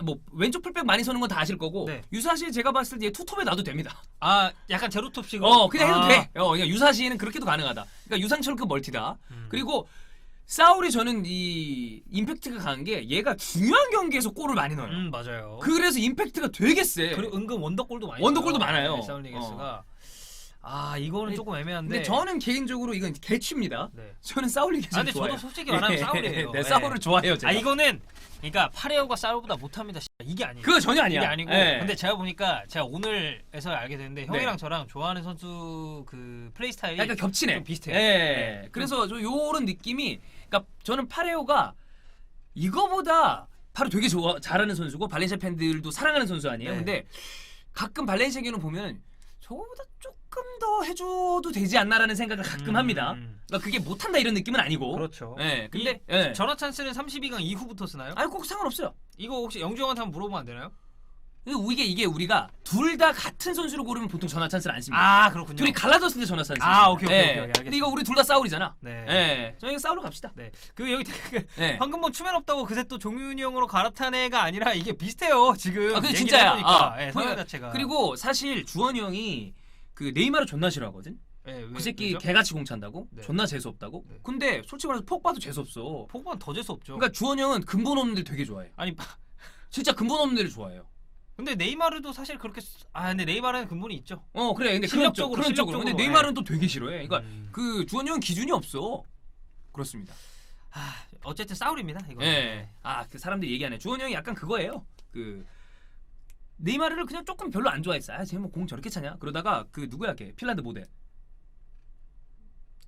S1: 뭐 왼쪽 풀백 많이 서는 건 다 아실 거고 유사시 제가 봤을 때 투톱에 놔도 됩니다.
S2: 약간 제로톱식으로
S1: 그냥 해도 돼. 그러니까 유사시에는 그렇게도 가능하다. 그러니까 유상철급 멀티다. 그리고 사울이 저는 이 임팩트가 강한 게 얘가 중요한 경기에서 골을 많이 넣어요.
S2: 맞아요.
S1: 그래서 임팩트가 되게 세.
S2: 그리고 은근 원더골도
S1: 많아요.
S2: 네, 사울 리게스가 이거는 조금 애매한데.
S1: 근데 저는 개인적으로 이건 개취입니다. 저는 사울 리게스
S2: 근데
S1: 좋아해요.
S2: 저도 솔직히 말하면 사울이에요.
S1: 네, 사울을 좋아해요. 제가.
S2: 이거는 그러니까 파레오가 사울보다 못합니다. 이게 아니에요.
S1: 그거 전혀 아니야.
S2: 이게 아니고. 근데 제가 보니까 제가 오늘에서 알게 됐는데 형이랑 저랑 좋아하는 선수 그 플레이 스타일이
S1: 약간 겹치네.
S2: 좀 비슷해요.
S1: 네. 그래서 저 요런 느낌이, 그러니까 저는 파레오가 이거보다 바로 되게 잘하는 선수고 발렌시아 팬들도 사랑하는 선수 아니에요. 근데 가끔 발렌시아 경기는 보면 저거보다 조금 더 해줘도 되지 않나라는 생각을 가끔 합니다. 그러니까 그게 못한다 이런 느낌은 아니고.
S2: 그렇죠.
S1: 근데
S2: 전화 찬스는 32강 이후부터 쓰나요?
S1: 꼭 상관없어요.
S2: 이거 혹시 영주 형한테 한번 물어보면 안 되나요?
S1: 이게 우리가 둘 다 같은 선수를 고르면 보통 전화 찬스를 안 씁니다.
S2: 그렇군요.
S1: 둘이 갈라졌을 때 전화 찬스.
S2: 오케이.
S1: 근데 이거 우리 둘 다 싸울이잖아. 저희 싸우러 갑시다.
S2: 그 여기 방금 뭐 추면 없다고 그새 또 종윤이 형으로 갈아탄 애가 아니라 이게 비슷해요 지금.
S1: 근데 진짜야.
S2: 성향 자체가.
S1: 그리고 사실 주원이 형이 그 네이마르 존나 싫어하거든. 그 새끼 개같이 공찬다고? 존나 재수 없다고? 근데 솔직히 말해서 폭바도 재수 없어.
S2: 폭바는 더 재수 없죠.
S1: 그러니까 주원이 형은 근본 없는 데 되게 좋아해. 진짜 근본 없는 데를 좋아해요.
S2: 근데 네이마르도 사실 그렇게 근데 네이마르는 근본이 있죠.
S1: 그래. 근데 그런 쪽으로. 근데 네이마르는 또 되게 싫어해. 그러니까 그 주원이 형은 기준이 없어. 그렇습니다.
S2: 어쨌든 싸울입니다. 이거.
S1: 그 사람들이 얘기하네. 주원이 형이 약간 그거예요. 그 네이마르를 그냥 조금 별로 안 좋아했어. 쟤 뭐 공 저렇게 차냐? 그러다가 그 누구야 걔? 핀란드 모델.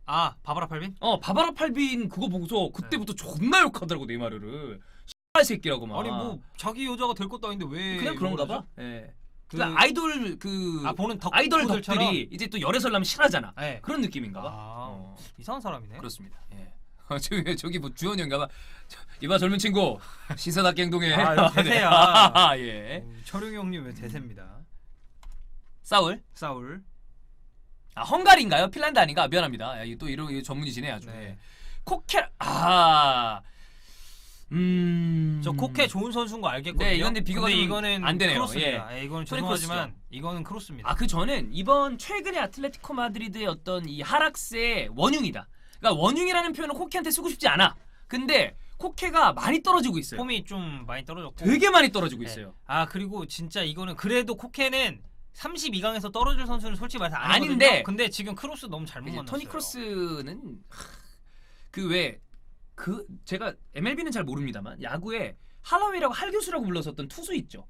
S2: 바바라 팔빈?
S1: 바바라 팔빈 그거 보고서 그때부터 존나 욕하더라고 네이마르를. X 새끼라고 막.
S2: 아니 뭐 자기 여자가 될 것도 아닌데 왜
S1: 그냥 그런가 봐. 그 아이돌
S2: 보는
S1: 아이돌 덕들이 이제 또 열애설 나면 싫어하잖아. 그런 느낌인가 봐.
S2: 이상한 사람이네.
S1: 그렇습니다. 저기 뭐 주원이 형인가 봐. 이봐 젊은 친구 시사답게 행동해.
S2: 대세야.
S1: 예.
S2: 철용이 형님 왜 대세입니다.
S1: 사울. 헝가리인가요? 핀란드 아닌가? 미안합니다. 또 이런 전문이시네 아주. 코케.
S2: 저 코케 좋은 선수인 거 알겠거든요.
S1: 근데 비교가
S2: 이거는
S1: 안 되네요.
S2: 크로스입니다. 이거는 죄송하지만 이거는 크로스입니다.
S1: 그 저는 이번 최근에 아틀레티코 마드리드의 어떤 이 하락세의 원흉이다. 그러니까 원흉이라는 표현을 코케한테 쓰고 싶지 않아. 근데 코케가 많이 떨어지고 있어요.
S2: 폼이 좀 많이 떨어졌고.
S1: 되게 많이 떨어지고 있어요.
S2: 그리고 진짜 이거는 그래도 코케는 32강에서 떨어질 선수는 솔직히 말해서
S1: 아닌데.
S2: 근데 지금 크로스 너무 잘못 만났어요.
S1: 토니 크로스는 제가 MLB는 잘 모릅니다만 야구에 할라웨이라고 할교수라고 불렀었던 투수 있죠.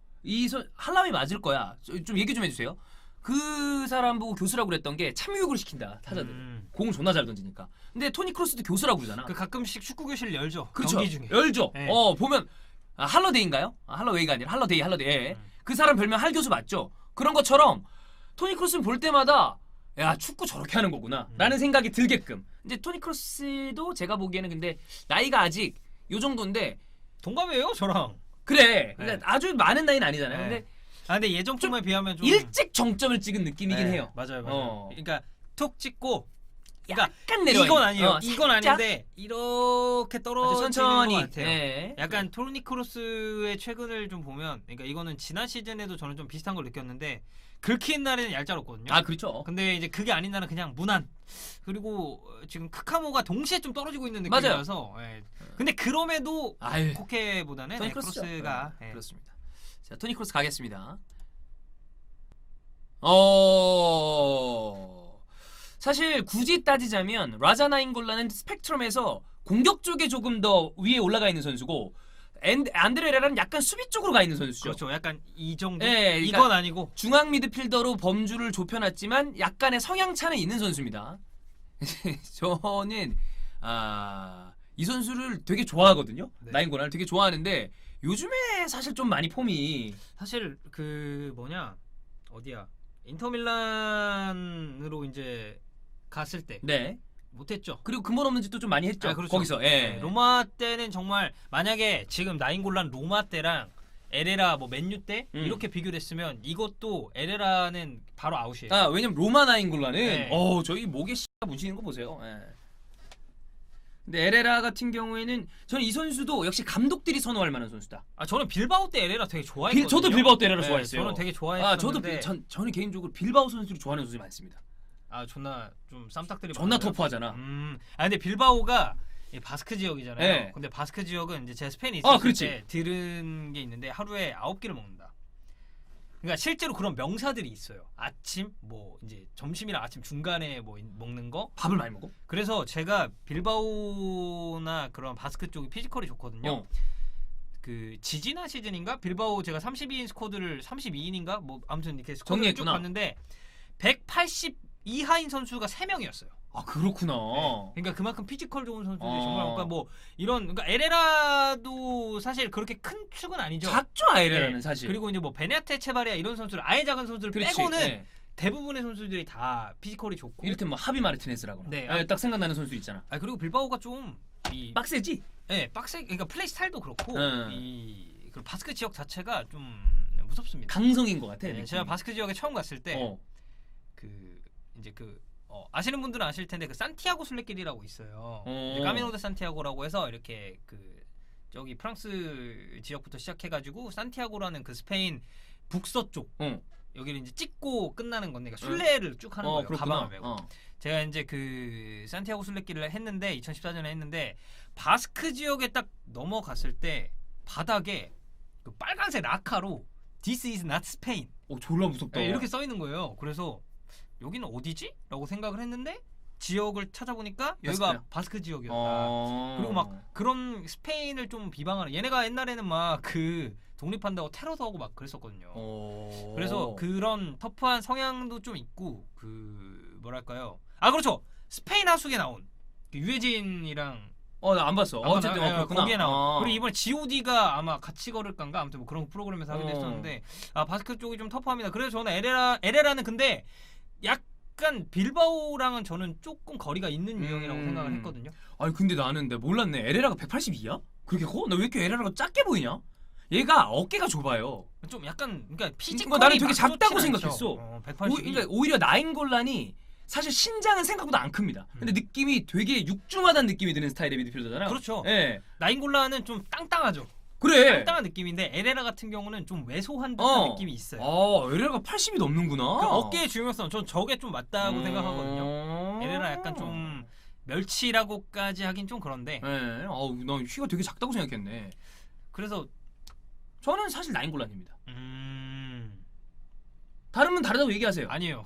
S1: 할라웨이 맞을 거야. 좀 얘기 좀 해주세요. 그 사람 보고 교수라고 그랬던 게 참교육을 시킨다 타자들. 공 존나 잘 던지니까. 근데 토니 크로스도 교수라고 그러잖아.
S2: 가끔씩 축구 교실 열죠.
S1: 그렇죠.
S2: 경기 중에.
S1: 열죠. 보면 할러데이인가요? 할러웨이가 아니라 할러데이. 그 사람 별명 할교수 맞죠? 그런 것처럼 토니 크로스는 볼 때마다 야 축구 저렇게 하는 거구나 라는 생각이 들게끔. 이제 토니 크로스도 제가 보기에는 근데 나이가 아직 요 정도인데
S2: 동갑이에요 저랑.
S1: 그래. 그러니까 아주 많은 나이는 아니잖아요. 근데
S2: 근데 예전 폼에 비하면 좀
S1: 일찍 정점을 찍은 느낌이긴
S2: 네,
S1: 해요.
S2: 맞아요.
S1: 어.
S2: 그러니까 툭 찍고 그러니까
S1: 약간 내려와
S2: 이건
S1: 있는.
S2: 아니에요. 이건
S1: 살짝?
S2: 아닌데 이렇게
S1: 아주
S2: 떨어지는
S1: 천천히.
S2: 것 같아요.
S1: 예.
S2: 약간 토니 크로스의 최근을 좀 보면, 그러니까 이거는 지난 시즌에도 저는 좀 비슷한 걸 느꼈는데 긁히는 날에는 얄짤없거든요.
S1: 아 그렇죠.
S2: 근데 이제 그게 아닌 날은 그냥 무난. 그리고 지금 크카모가 동시에 좀 떨어지고 있는
S1: 맞아요.
S2: 느낌이라서. 예. 근데 그럼에도
S1: 아유.
S2: 코케보다는
S1: 토니 크로스죠.
S2: 크로스가
S1: 네,
S2: 예.
S1: 그렇습니다. 자 토니 크로스 가겠습니다. 사실 굳이 따지자면 라자 나인골라는 스펙트럼에서 공격 쪽에 조금 더 위에 올라가 있는 선수고 안드레 헤레라는 약간 수비 쪽으로 가 있는 선수죠.
S2: 그렇죠. 약간 이 정도.
S1: 예, 그러니까
S2: 이건 아니고.
S1: 중앙 미드필더로 범주를 좁혀놨지만 약간의 성향 차는 있는 선수입니다. 저는 이 선수를 되게 좋아하거든요.
S2: 네.
S1: 나인골라를 되게 좋아하는데 요즘에 사실 좀 많이 폼이
S2: 사실 그 뭐냐 어디야 인터밀란으로 이제 갔을 때
S1: 네.
S2: 못했죠.
S1: 그리고 근본 없는 짓도 좀 많이 했죠.
S2: 그렇죠.
S1: 거기서. 예.
S2: 네, 로마 때는 정말 만약에 지금 나인골란 로마 때랑 에레라 뭐 맨유 때 이렇게 비교됐으면 이것도 에레라는 바로 아웃이에요.
S1: 왜냐면 로마 나인골라는
S2: 네.
S1: 저희 목에 묻히는 거 보세요. 예. 근데 에레라 같은 경우에는 저는 이 선수도 역시 감독들이 선호할 만한 선수다.
S2: 저는 빌바오 때 에레라 되게 좋아했거든요.
S1: 저도 빌바오 때 에레라
S2: 네,
S1: 좋아했어요.
S2: 저는 되게 좋아했었는데
S1: 저는 개인적으로 빌바오 선수를 좋아하는 선수들이 많습니다.
S2: 존나 좀 쌈딱들이
S1: 존나
S2: 많아요.
S1: 터프하잖아.
S2: 근데 빌바오가 이 바스크 지역이잖아요.
S1: 네.
S2: 근데 바스크 지역은 이제 제가 스페인에 있을
S1: 그렇지.
S2: 때 들은 게 있는데 하루에 9끼를 먹는다. 그러니까 실제로 그런 명사들이 있어요. 아침 뭐 이제 점심이랑 아침 중간에 뭐 먹는 거.
S1: 밥을 많이 먹어?
S2: 그래서 제가 빌바오나 그런 바스크 쪽이 피지컬이 좋거든요. 그 지지난 시즌인가 빌바오 제가 32인 스쿼드를 32인인가 뭐 아무튼 이렇게 스쿼드를 쭉
S1: 정리했구나.
S2: 봤는데 180 이하인 선수가 3명이었어요.
S1: 그렇구나.
S2: 그러니까 그만큼 피지컬 좋은 선수들이
S1: 어.
S2: 정말 그러니까 뭐 이런 그러니까 에레라도 사실 그렇게 큰 축은 아니죠.
S1: 작죠 에레라는
S2: 네.
S1: 사실.
S2: 그리고 이제 뭐 베네테 체바리아 이런 선수들 아예 작은 선수들
S1: 그렇지.
S2: 빼고는
S1: 네.
S2: 대부분의 선수들이 다 피지컬이 좋고.
S1: 이를테면 뭐 하비 마르티네스라거나.
S2: 네.
S1: 딱 생각나는 선수 있잖아.
S2: 그리고 빌바오가 좀 이
S1: 빡세지?
S2: 빡세 그러니까 플레이 스타일도 그렇고 그 바스크 지역 자체가 좀 무섭습니다.
S1: 강성인 것 같아.
S2: 네, 제가 바스크 지역에 처음 갔을 때 아시는 분들은 아실 텐데 그 산티아고 순례길이라고 있어요. 이제 까미노 데 산티아고라고 해서 이렇게 저기 프랑스 지역부터 시작해가지고 산티아고라는 그 스페인 북서쪽 여기를 이제 찍고 끝나는 건데 그러니까 순례를 쭉 하는 거예요.
S1: 그렇구나.
S2: 가방을 메고. 제가 이제 그 산티아고 순례길을 했는데 2014년에 했는데 바스크 지역에 딱 넘어갔을 때 바닥에 그 빨간색 라카로 This is not Spain.
S1: 졸라 무섭다.
S2: 이렇게 써 있는 거예요. 그래서 여기는 어디지? 라고 생각을 했는데 지역을 찾아보니까 여기가 바스크 지역이었다. 그리고 막 그런 스페인을 좀 비방하는 얘네가 옛날에는 막 그 독립한다고 테러도 하고 막 그랬었거든요. 그래서 그런 터프한 성향도 좀 있고 그 뭐랄까요? 그렇죠. 스페인 하숙에 나온 그 유해진이랑
S1: 나 안 봤어. 어쨌든 그렇구나.
S2: 거기에 나온. 그리고 이번에 G.O.D가 아마 같이 걸을까인가 아무튼 뭐 그런 프로그램에서 하게 됐었는데 바스크 쪽이 좀 터프합니다. 그래서 저는 에레라는 근데 약간 빌바오랑은 저는 조금 거리가 있는 유형이라고 생각을 했거든요.
S1: 근데 나는 내가 몰랐네. 에레라가 182야? 그렇게 커? 나 왜 이렇게 에레라가 작게 보이냐? 얘가 어깨가 좁아요.
S2: 좀 약간 그러니까 피지컬이
S1: 나는 되게 작다고 생각했어.
S2: 182.
S1: 그러니까 오히려 나인골란이 사실 신장은 생각보다 안 큽니다. 근데 느낌이 되게 육중하다는 느낌이 드는 스타일의 미드필더잖아요.
S2: 그렇죠.
S1: 예.
S2: 나인골라는 좀 땅땅하죠.
S1: 그래.
S2: 땅땅한 느낌인데 에레라 같은 경우는 좀 왜소한 듯한 느낌이 있어요.
S1: 에레라가 80이 넘는구나.
S2: 그 어깨의 중요성 전 저게 좀 맞다고 생각하거든요. 에레라 약간 좀 멸치라고까지 하긴 좀 그런데.
S1: 네. 나 키가 되게 작다고 생각했네.
S2: 그래서
S1: 저는 사실 나인골란입니다. 다른 분 다르다고 얘기하세요.
S2: 아니에요.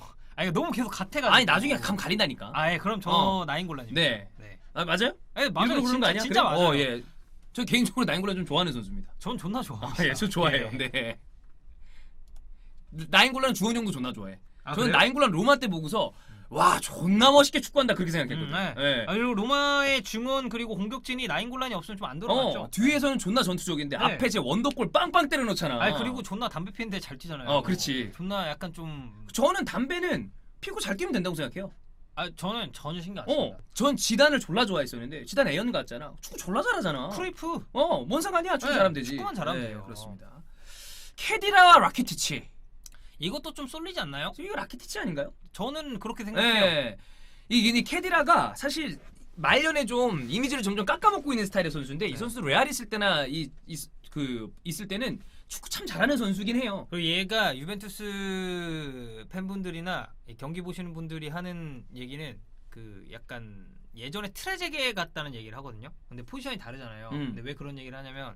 S2: 너무 계속 같아가지고.
S1: 아니 나중에 감 가린다니까.
S2: 그럼 저 나인골란입니다.
S1: 네. 맞아요?
S2: 맞아요.
S1: 일부러 그런 거 아니야?
S2: 진짜
S1: 그래?
S2: 맞아요.
S1: 예. 저 개인적으로 나인골란 좀 좋아하는 선수입니다.
S2: 전 존나 좋아.
S1: 저 좋아해요. 네. 나인골란 주원형도 존나 좋아해. 저는
S2: 그래요?
S1: 나인골란 로마 때 보고서 와 존나 멋있게 축구한다 그렇게 생각했거든요.
S2: 네. 그리고 로마의 중원 그리고 공격진이 나인골란이 없으면 좀 안 들어갔죠.
S1: 뒤에서는 존나 전투적인데 앞에 제 원더골 빵빵 때려 넣잖아.
S2: 그리고 존나 담배 피는데 잘 뛰잖아요.
S1: 그렇지.
S2: 존나 약간 좀.
S1: 저는 담배는 피고 잘 뛰면 된다고 생각해요.
S2: 저는 전혀 신경 안 씁니다.
S1: 전 지단을 졸라 좋아했었는데 지단 애연 같잖아. 축구 졸라 잘하잖아.
S2: 크루이프.
S1: 뭔 상관이야. 축구 잘하면 되지.
S2: 축구만 잘하면
S1: 네,
S2: 돼요.
S1: 그렇습니다. 케디라와 라키티치.
S2: 이것도 좀 쏠리지 않나요?
S1: 이거 라키티치 아닌가요?
S2: 저는 그렇게 생각해요.
S1: 네. 이 케디라가 사실 말년에 좀 이미지를 점점 깎아먹고 있는 스타일의 선수인데 이 선수 레알 있을 때나 있을 때는 축구 참 잘하는 선수긴 해요.
S2: 그리고 얘가 유벤투스 팬분들이나 경기 보시는 분들이 하는 얘기는 그 약간 예전에 트레제게 같다는 얘기를 하거든요. 근데 포지션이 다르잖아요. 근데 왜 그런 얘기를 하냐면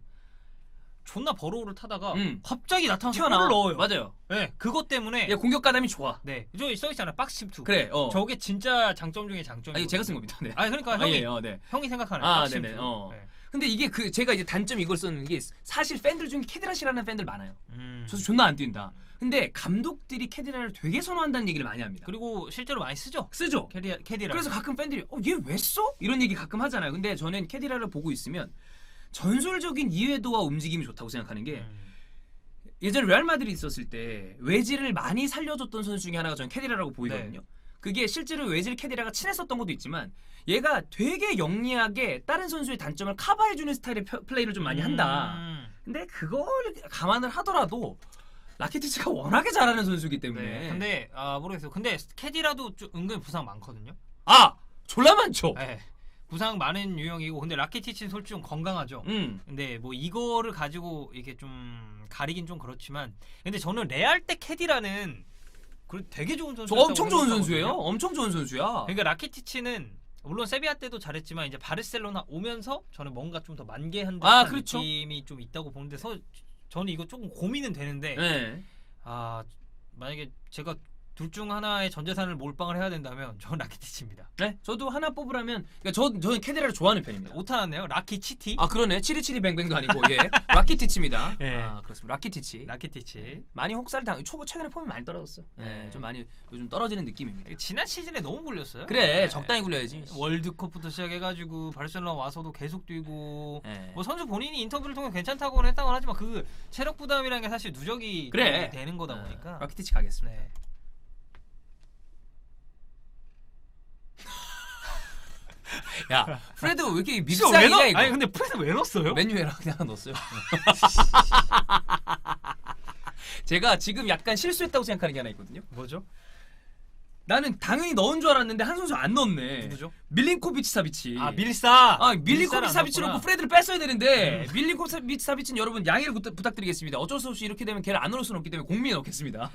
S2: 존나 버로우를 타다가 갑자기 나타나서
S1: 튀어나와.
S2: 골을 넣어요.
S1: 맞아요.
S2: 네, 그것 때문에
S1: 얘 공격 가담이 좋아.
S2: 네, 저기 써있잖아 박스 침투.
S1: 그래.
S2: 저게 진짜 장점 중에 장점이에요.
S1: 이거 제가 쓴 겁니다. 네.
S2: 그러니까 형이
S1: 네.
S2: 형이 생각하는
S1: 아,
S2: 박스
S1: 네네.
S2: 침투. 네.
S1: 근데 이게 제가 이제 단점 이걸 썼는 게 사실 팬들 중에 케디라 싫어하는 팬들 많아요. 저 존나 안 뛴다. 근데 감독들이 케디라를 되게 선호한다는 얘기를 많이 합니다.
S2: 그리고 실제로 많이 쓰죠.
S1: 쓰죠.
S2: 캐디라.
S1: 그래서 가끔 팬들이 얘 왜 써? 이런 얘기 가끔 하잖아요. 근데 저는 케디라를 보고 있으면 전술적인 이해도와 움직임이 좋다고 생각하는 게 예전에 레알 마드리드 있었을 때 외지를 많이 살려줬던 선수 중에 하나가 저는 캐디라라고 보이거든요. 그게 실제로 외질 캐디라가 친했었던 것도 있지만 얘가 되게 영리하게 다른 선수의 단점을 커버해주는 스타일의 플레이를 좀 많이 한다. 근데 그걸 감안을 하더라도 라키티치가 워낙에 잘하는 선수이기 때문에.
S2: 네. 근데 모르겠어요. 근데 캐디라도 좀 은근 부상 많거든요.
S1: 졸라 많죠.
S2: 네. 부상 많은 유형이고 근데 라키티치는 솔직히 좀 건강하죠. 근데 뭐 이거를 가지고 이렇게 좀 가리긴 좀 그렇지만 근데 저는 레알 때 캐디라는 되게 좋은 선수.
S1: 엄청 좋은 선수예요. 엄청 좋은 선수야.
S2: 그러니까 라키티치는 물론 세비야 때도 잘했지만 이제 바르셀로나 오면서 저는 뭔가 좀 더 만개한 듯한
S1: 그렇죠.
S2: 느낌이 좀 있다고 보는데 저는 이거 조금 고민은 되는데
S1: 네.
S2: 만약에 제가 둘 중 하나의 전 재산을 몰빵을 해야 된다면 저는 라키티치입니다.
S1: 네, 저도 하나 뽑으라면 그러니까 저는 캐디라를 좋아하는 편입니다.
S2: 오타 났네요. 라키치티.
S1: 그러네. 치리치리 뱅뱅도 아니고 라키티치입니다.
S2: 예.
S1: 그렇습니다. 라키티치.
S2: 라키티치.
S1: 많이 혹사를 최근에 폼이 많이 떨어졌어. 네, 좀 많이 요즘 떨어지는 느낌입니다.
S2: 지난 시즌에 너무 굴렸어요.
S1: 그래, 적당히 굴려야지.
S2: 월드컵부터 시작해가지고 바르셀로나 와서도 계속 뛰고
S1: 네.
S2: 뭐 선수 본인이 인터뷰를 통해 괜찮다고는 했다고 하지만 그 체력 부담이라는 게 사실 누적이 되는 거다 보니까
S1: 라키티치 가겠습니다.
S2: 네.
S1: 야, 프레드 왜 이렇게 밉상이냐 이거?
S2: 아니 근데 프레드 왜 넣었어요?
S1: 맨유에랑 그냥 넣었어요. 제가 지금 약간 실수했다고 생각하는 게 하나 있거든요.
S2: 뭐죠?
S1: 나는 당연히 넣은 줄 알았는데 한 선수 안 넣었네.
S2: 누구죠?
S1: 밀린코비치 사비치.
S2: 밀사.
S1: 밀린코비치 사비치 놓고 프레드를 뺐어야 되는데 밀린코비치 사비치는 여러분 양해를 부탁드리겠습니다. 어쩔 수 없이 이렇게 되면 걔를 안 넣을 수는 없기 때문에 공민에 넣겠습니다.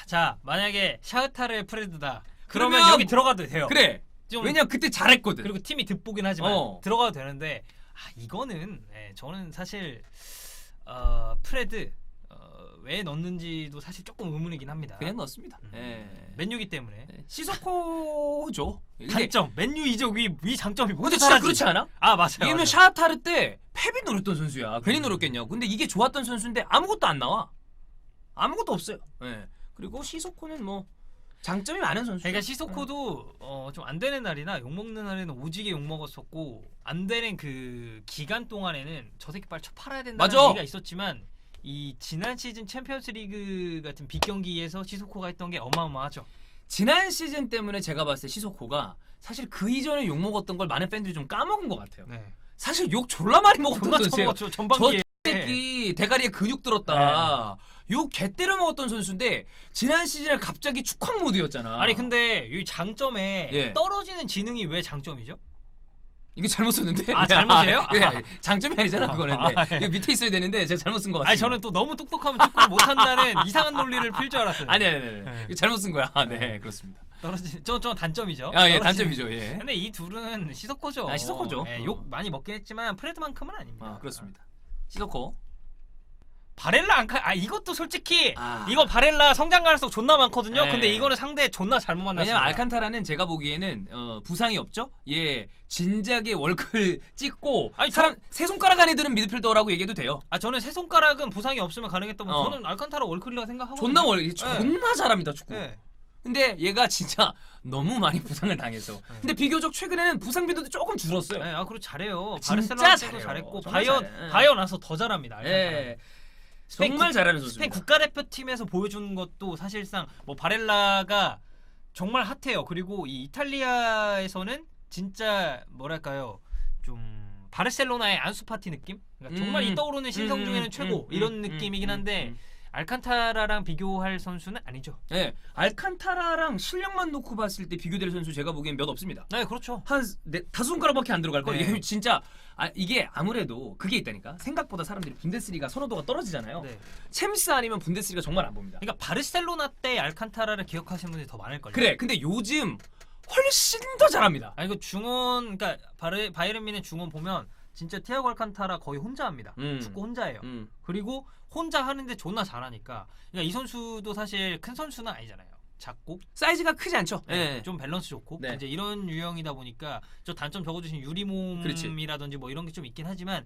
S2: 자, 만약에 샤흐타르의 프레드다. 그러면 여기 들어가도 돼요.
S1: 그래. 왜냐면 그때 잘했거든.
S2: 그리고 팀이 득보긴 하지만 들어가도 되는데 이거는 저는 사실 프레드 왜 넣는지도 사실 조금 의문이긴 합니다.
S1: 그냥 넣었습니다.
S2: 맨유기 때문에.
S1: 시소코죠.
S2: 단점 맨유 위 장점이
S1: 근데 진짜 그렇지 않아?
S2: 맞아요.
S1: 왜냐면 샤하타르 때 펩이 노렸던 선수야. 괜히 노렸겠냐고. 근데 이게 좋았던 선수인데 아무것도 안 나와. 아무것도 없어요. 그리고 시소코는 뭐 장점이 많은 선수.
S2: 그러니까 시소코도 좀 안 되는 날이나 욕 먹는 날에는 오지게 욕 먹었었고 안 되는 그 기간 동안에는 저 새끼 빨리 쳐 팔아야 된다는 얘기가 있었지만 이 지난 시즌 챔피언스리그 같은 빅 경기에서 시소코가 했던 게 어마어마하죠.
S1: 지난 시즌 때문에 제가 봤을 때 시소코가 사실 그 이전에 욕 먹었던 걸 많은 팬들이 좀 까먹은 것 같아요. 사실 욕 졸라 많이 먹었던 선수예요.
S2: 전반기에
S1: 저 새끼 대가리에 근육 들었다. 욕 개 때려 먹었던 선수인데 지난 시즌에 갑자기 축항 모드였잖아.
S2: 아니 근데 이 장점에 떨어지는 지능이 왜 장점이죠?
S1: 이게 잘못 썼는데?
S2: 잘못이에요?
S1: 장점이 아니잖아 그거는. 이거 밑에 있어야 되는데 제가 잘못 쓴 것 같아요.
S2: 아니 저는 또 너무 똑똑하면 축구를 못한다는 이상한 논리를 필 줄 알았어요.
S1: 아니. 이거 잘못 쓴 거야. 네, 그렇습니다.
S2: 저 단점이죠.
S1: 단점이죠.
S2: 근데 이 둘은 시소코죠.
S1: 시소코죠.
S2: 욕 많이 먹긴 했지만 프레드만큼은 아닙니다.
S1: 그렇습니다. 시소코.
S2: 바렐라 이것도 솔직히 이거 바렐라 성장 가능성 존나 많거든요. 근데 이거는 상대 존나 잘못 만났어요.
S1: 왜냐면 알칸타라는 제가 보기에는 부상이 없죠. 진작에 월클 찍고 사람 세 손가락 안에 드는 미드필더라고 얘기해도 돼요.
S2: 저는 세 손가락은 부상이 없으면 가능했다면 저는 알칸타라 월클이라고 생각하거든요.
S1: 존나 잘합니다 축구. 근데 얘가 진짜 너무 많이 부상을 당해서. 근데 비교적 최근에는 부상 빈도도 조금 줄었어요.
S2: 그리고 잘해요.
S1: 진짜
S2: 바르셀로나 때도 잘했고 바이언 와서 더 잘합니다.
S1: 정말 잘하는 선수.
S2: 스페인 국가대표팀에서 보여준 것도 사실상 뭐 바렐라가 정말 핫해요. 그리고 이 이탈리아에서는 진짜 뭐랄까요 좀 바르셀로나의 안수파티 느낌? 그러니까 정말 이 떠오르는 신성 중에는 최고 이런 느낌이긴 한데 알칸타라랑 비교할 선수는 아니죠.
S1: 네, 알칸타라랑 실력만 놓고 봤을 때 비교될 선수 제가 보기엔 몇 없습니다.
S2: 네, 그렇죠.
S1: 한 다섯 손가락밖에 안 들어갈 걸.
S2: 네.
S1: 이게 진짜 이게 아무래도 그게 있다니까. 생각보다 사람들이 분데스리가 선호도가 떨어지잖아요.
S2: 네.
S1: 챔스 아니면 분데스리가 정말 안 봅니다.
S2: 그러니까 바르셀로나 때 알칸타라를 기억하시는 분들이 더 많을 걸요.
S1: 그래. 근데 요즘 훨씬 더 잘합니다.
S2: 아 이거 중원 그러니까 바이에른 뮌헨 중원 보면 진짜 티아고 알칸타라 거의 혼자 합니다. 축구 혼자 해요. 그리고 혼자 하는데 존나 잘하니까. 그러니까 이 선수도 사실 큰 선수는 아니잖아요. 작고
S1: 사이즈가 크지 않죠.
S2: 네,
S1: 네.
S2: 좀 밸런스 좋고
S1: 네.
S2: 이제 이런 유형이다 보니까 저 단점 적어주신 유리몸이라든지 뭐 이런 게 좀 있긴 하지만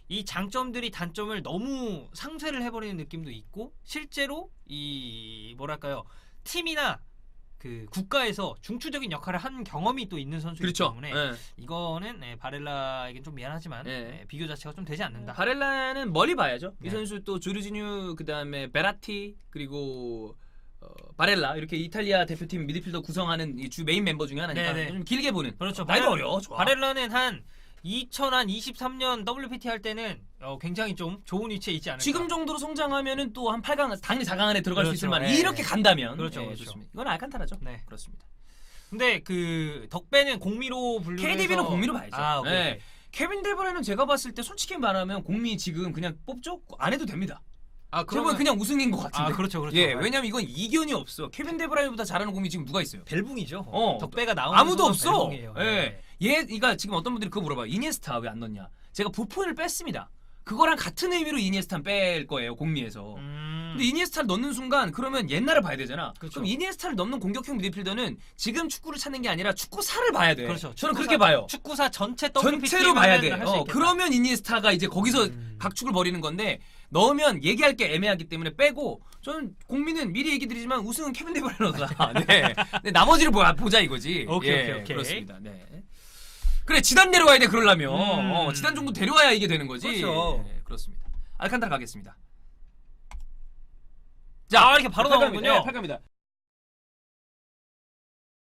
S2: 이 장점들이 단점을 너무 상쇄를 해버리는 느낌도 있고 실제로 이 뭐랄까요 팀이나 그 국가에서 중추적인 역할을 한 경험이 또 있는 선수이기
S1: 그렇죠.
S2: 때문에
S1: 네.
S2: 이거는 바렐라에겐 좀 미안하지만
S1: 네.
S2: 비교 자체가 좀 되지 않는다.
S1: 바렐라는 멀리 봐야죠.
S2: 네.
S1: 이 선수 또 조르지뉴 그다음에 베라티 그리고 바렐라 이렇게 이탈리아 대표팀 미드필더 구성하는 이 주 메인 멤버 중에 하나니까
S2: 네네.
S1: 좀 길게 보는.
S2: 그렇죠.
S1: 나이도 어려. 좋아.
S2: 바렐라는 한 2023년 WPT 할 때는 굉장히 좀 좋은 위치에 있지 않을까.
S1: 지금 정도로 성장하면은 또 한 8강 당연히 4강 안에 들어갈 수 있을
S2: 그렇죠.
S1: 만한
S2: 예.
S1: 이렇게 간다면
S2: 그렇죠,
S1: 예,
S2: 그렇죠.
S1: 좋습니다. 이건 알칸타라죠.
S2: 네.
S1: 그렇습니다.
S2: 근데 그 덕배는 공미로 분류해서
S1: KDB는 공미로 봐야죠.
S2: 아, 오케이,
S1: 예.
S2: 오케이.
S1: 케빈 데브라이는 제가 봤을 때 솔직히 말하면 공미 지금 그냥 뽑죠? 안 해도 됩니다.
S2: 아,
S1: 그러면 그냥 우승인 것 같은데.
S2: 아, 그렇죠, 그렇죠.
S1: 예, 왜냐면 이건 이견이 없어. 케빈 데브라이보다 잘하는 공이 지금 누가 있어요?
S2: 벨붕이죠.
S1: 어,
S2: 덕배가 나오는
S1: 아무도
S2: 순간
S1: 없어.
S2: 벨붕이에요.
S1: 예. 그러니까 지금 어떤 분들이 그거 물어봐. 이니에스타 왜 안 넣냐? 제가 부폰을 뺐습니다. 그거랑 같은 의미로 이니에스타는 뺄 거예요, 공미에서. 근데 이니에스타를 넣는 순간 그러면 옛날을 봐야 되잖아.
S2: 그렇죠.
S1: 그럼 이니에스타를 넣는 공격형 미드필더는 지금 축구를 찾는 게 아니라 축구사를 봐야 돼.
S2: 그렇죠.
S1: 저는 그렇게 봐요.
S2: 축구사 전체 WPT
S1: 전체로 봐야 돼.
S2: 할수 있겠다.
S1: 그러면 이니에스타가 이제 거기서 각축을 벌이는 건데 넣으면 얘기할 게 애매하기 때문에 빼고 저는 공민은 미리 얘기 드리지만 우승은 케빈 데브라이너다. 네. 근데 나머지를 보자 이거지.
S2: 오케이.
S1: 그렇습니다. 네. 그래 지단 데려와야 돼 그러려면 지단 정도 데려와야 이게 되는 거지.
S2: 그렇죠.
S1: 네, 그렇습니다. 알칸타라 가겠습니다.
S2: 자, 이렇게 바로 나오는군요.
S1: 8강입니다.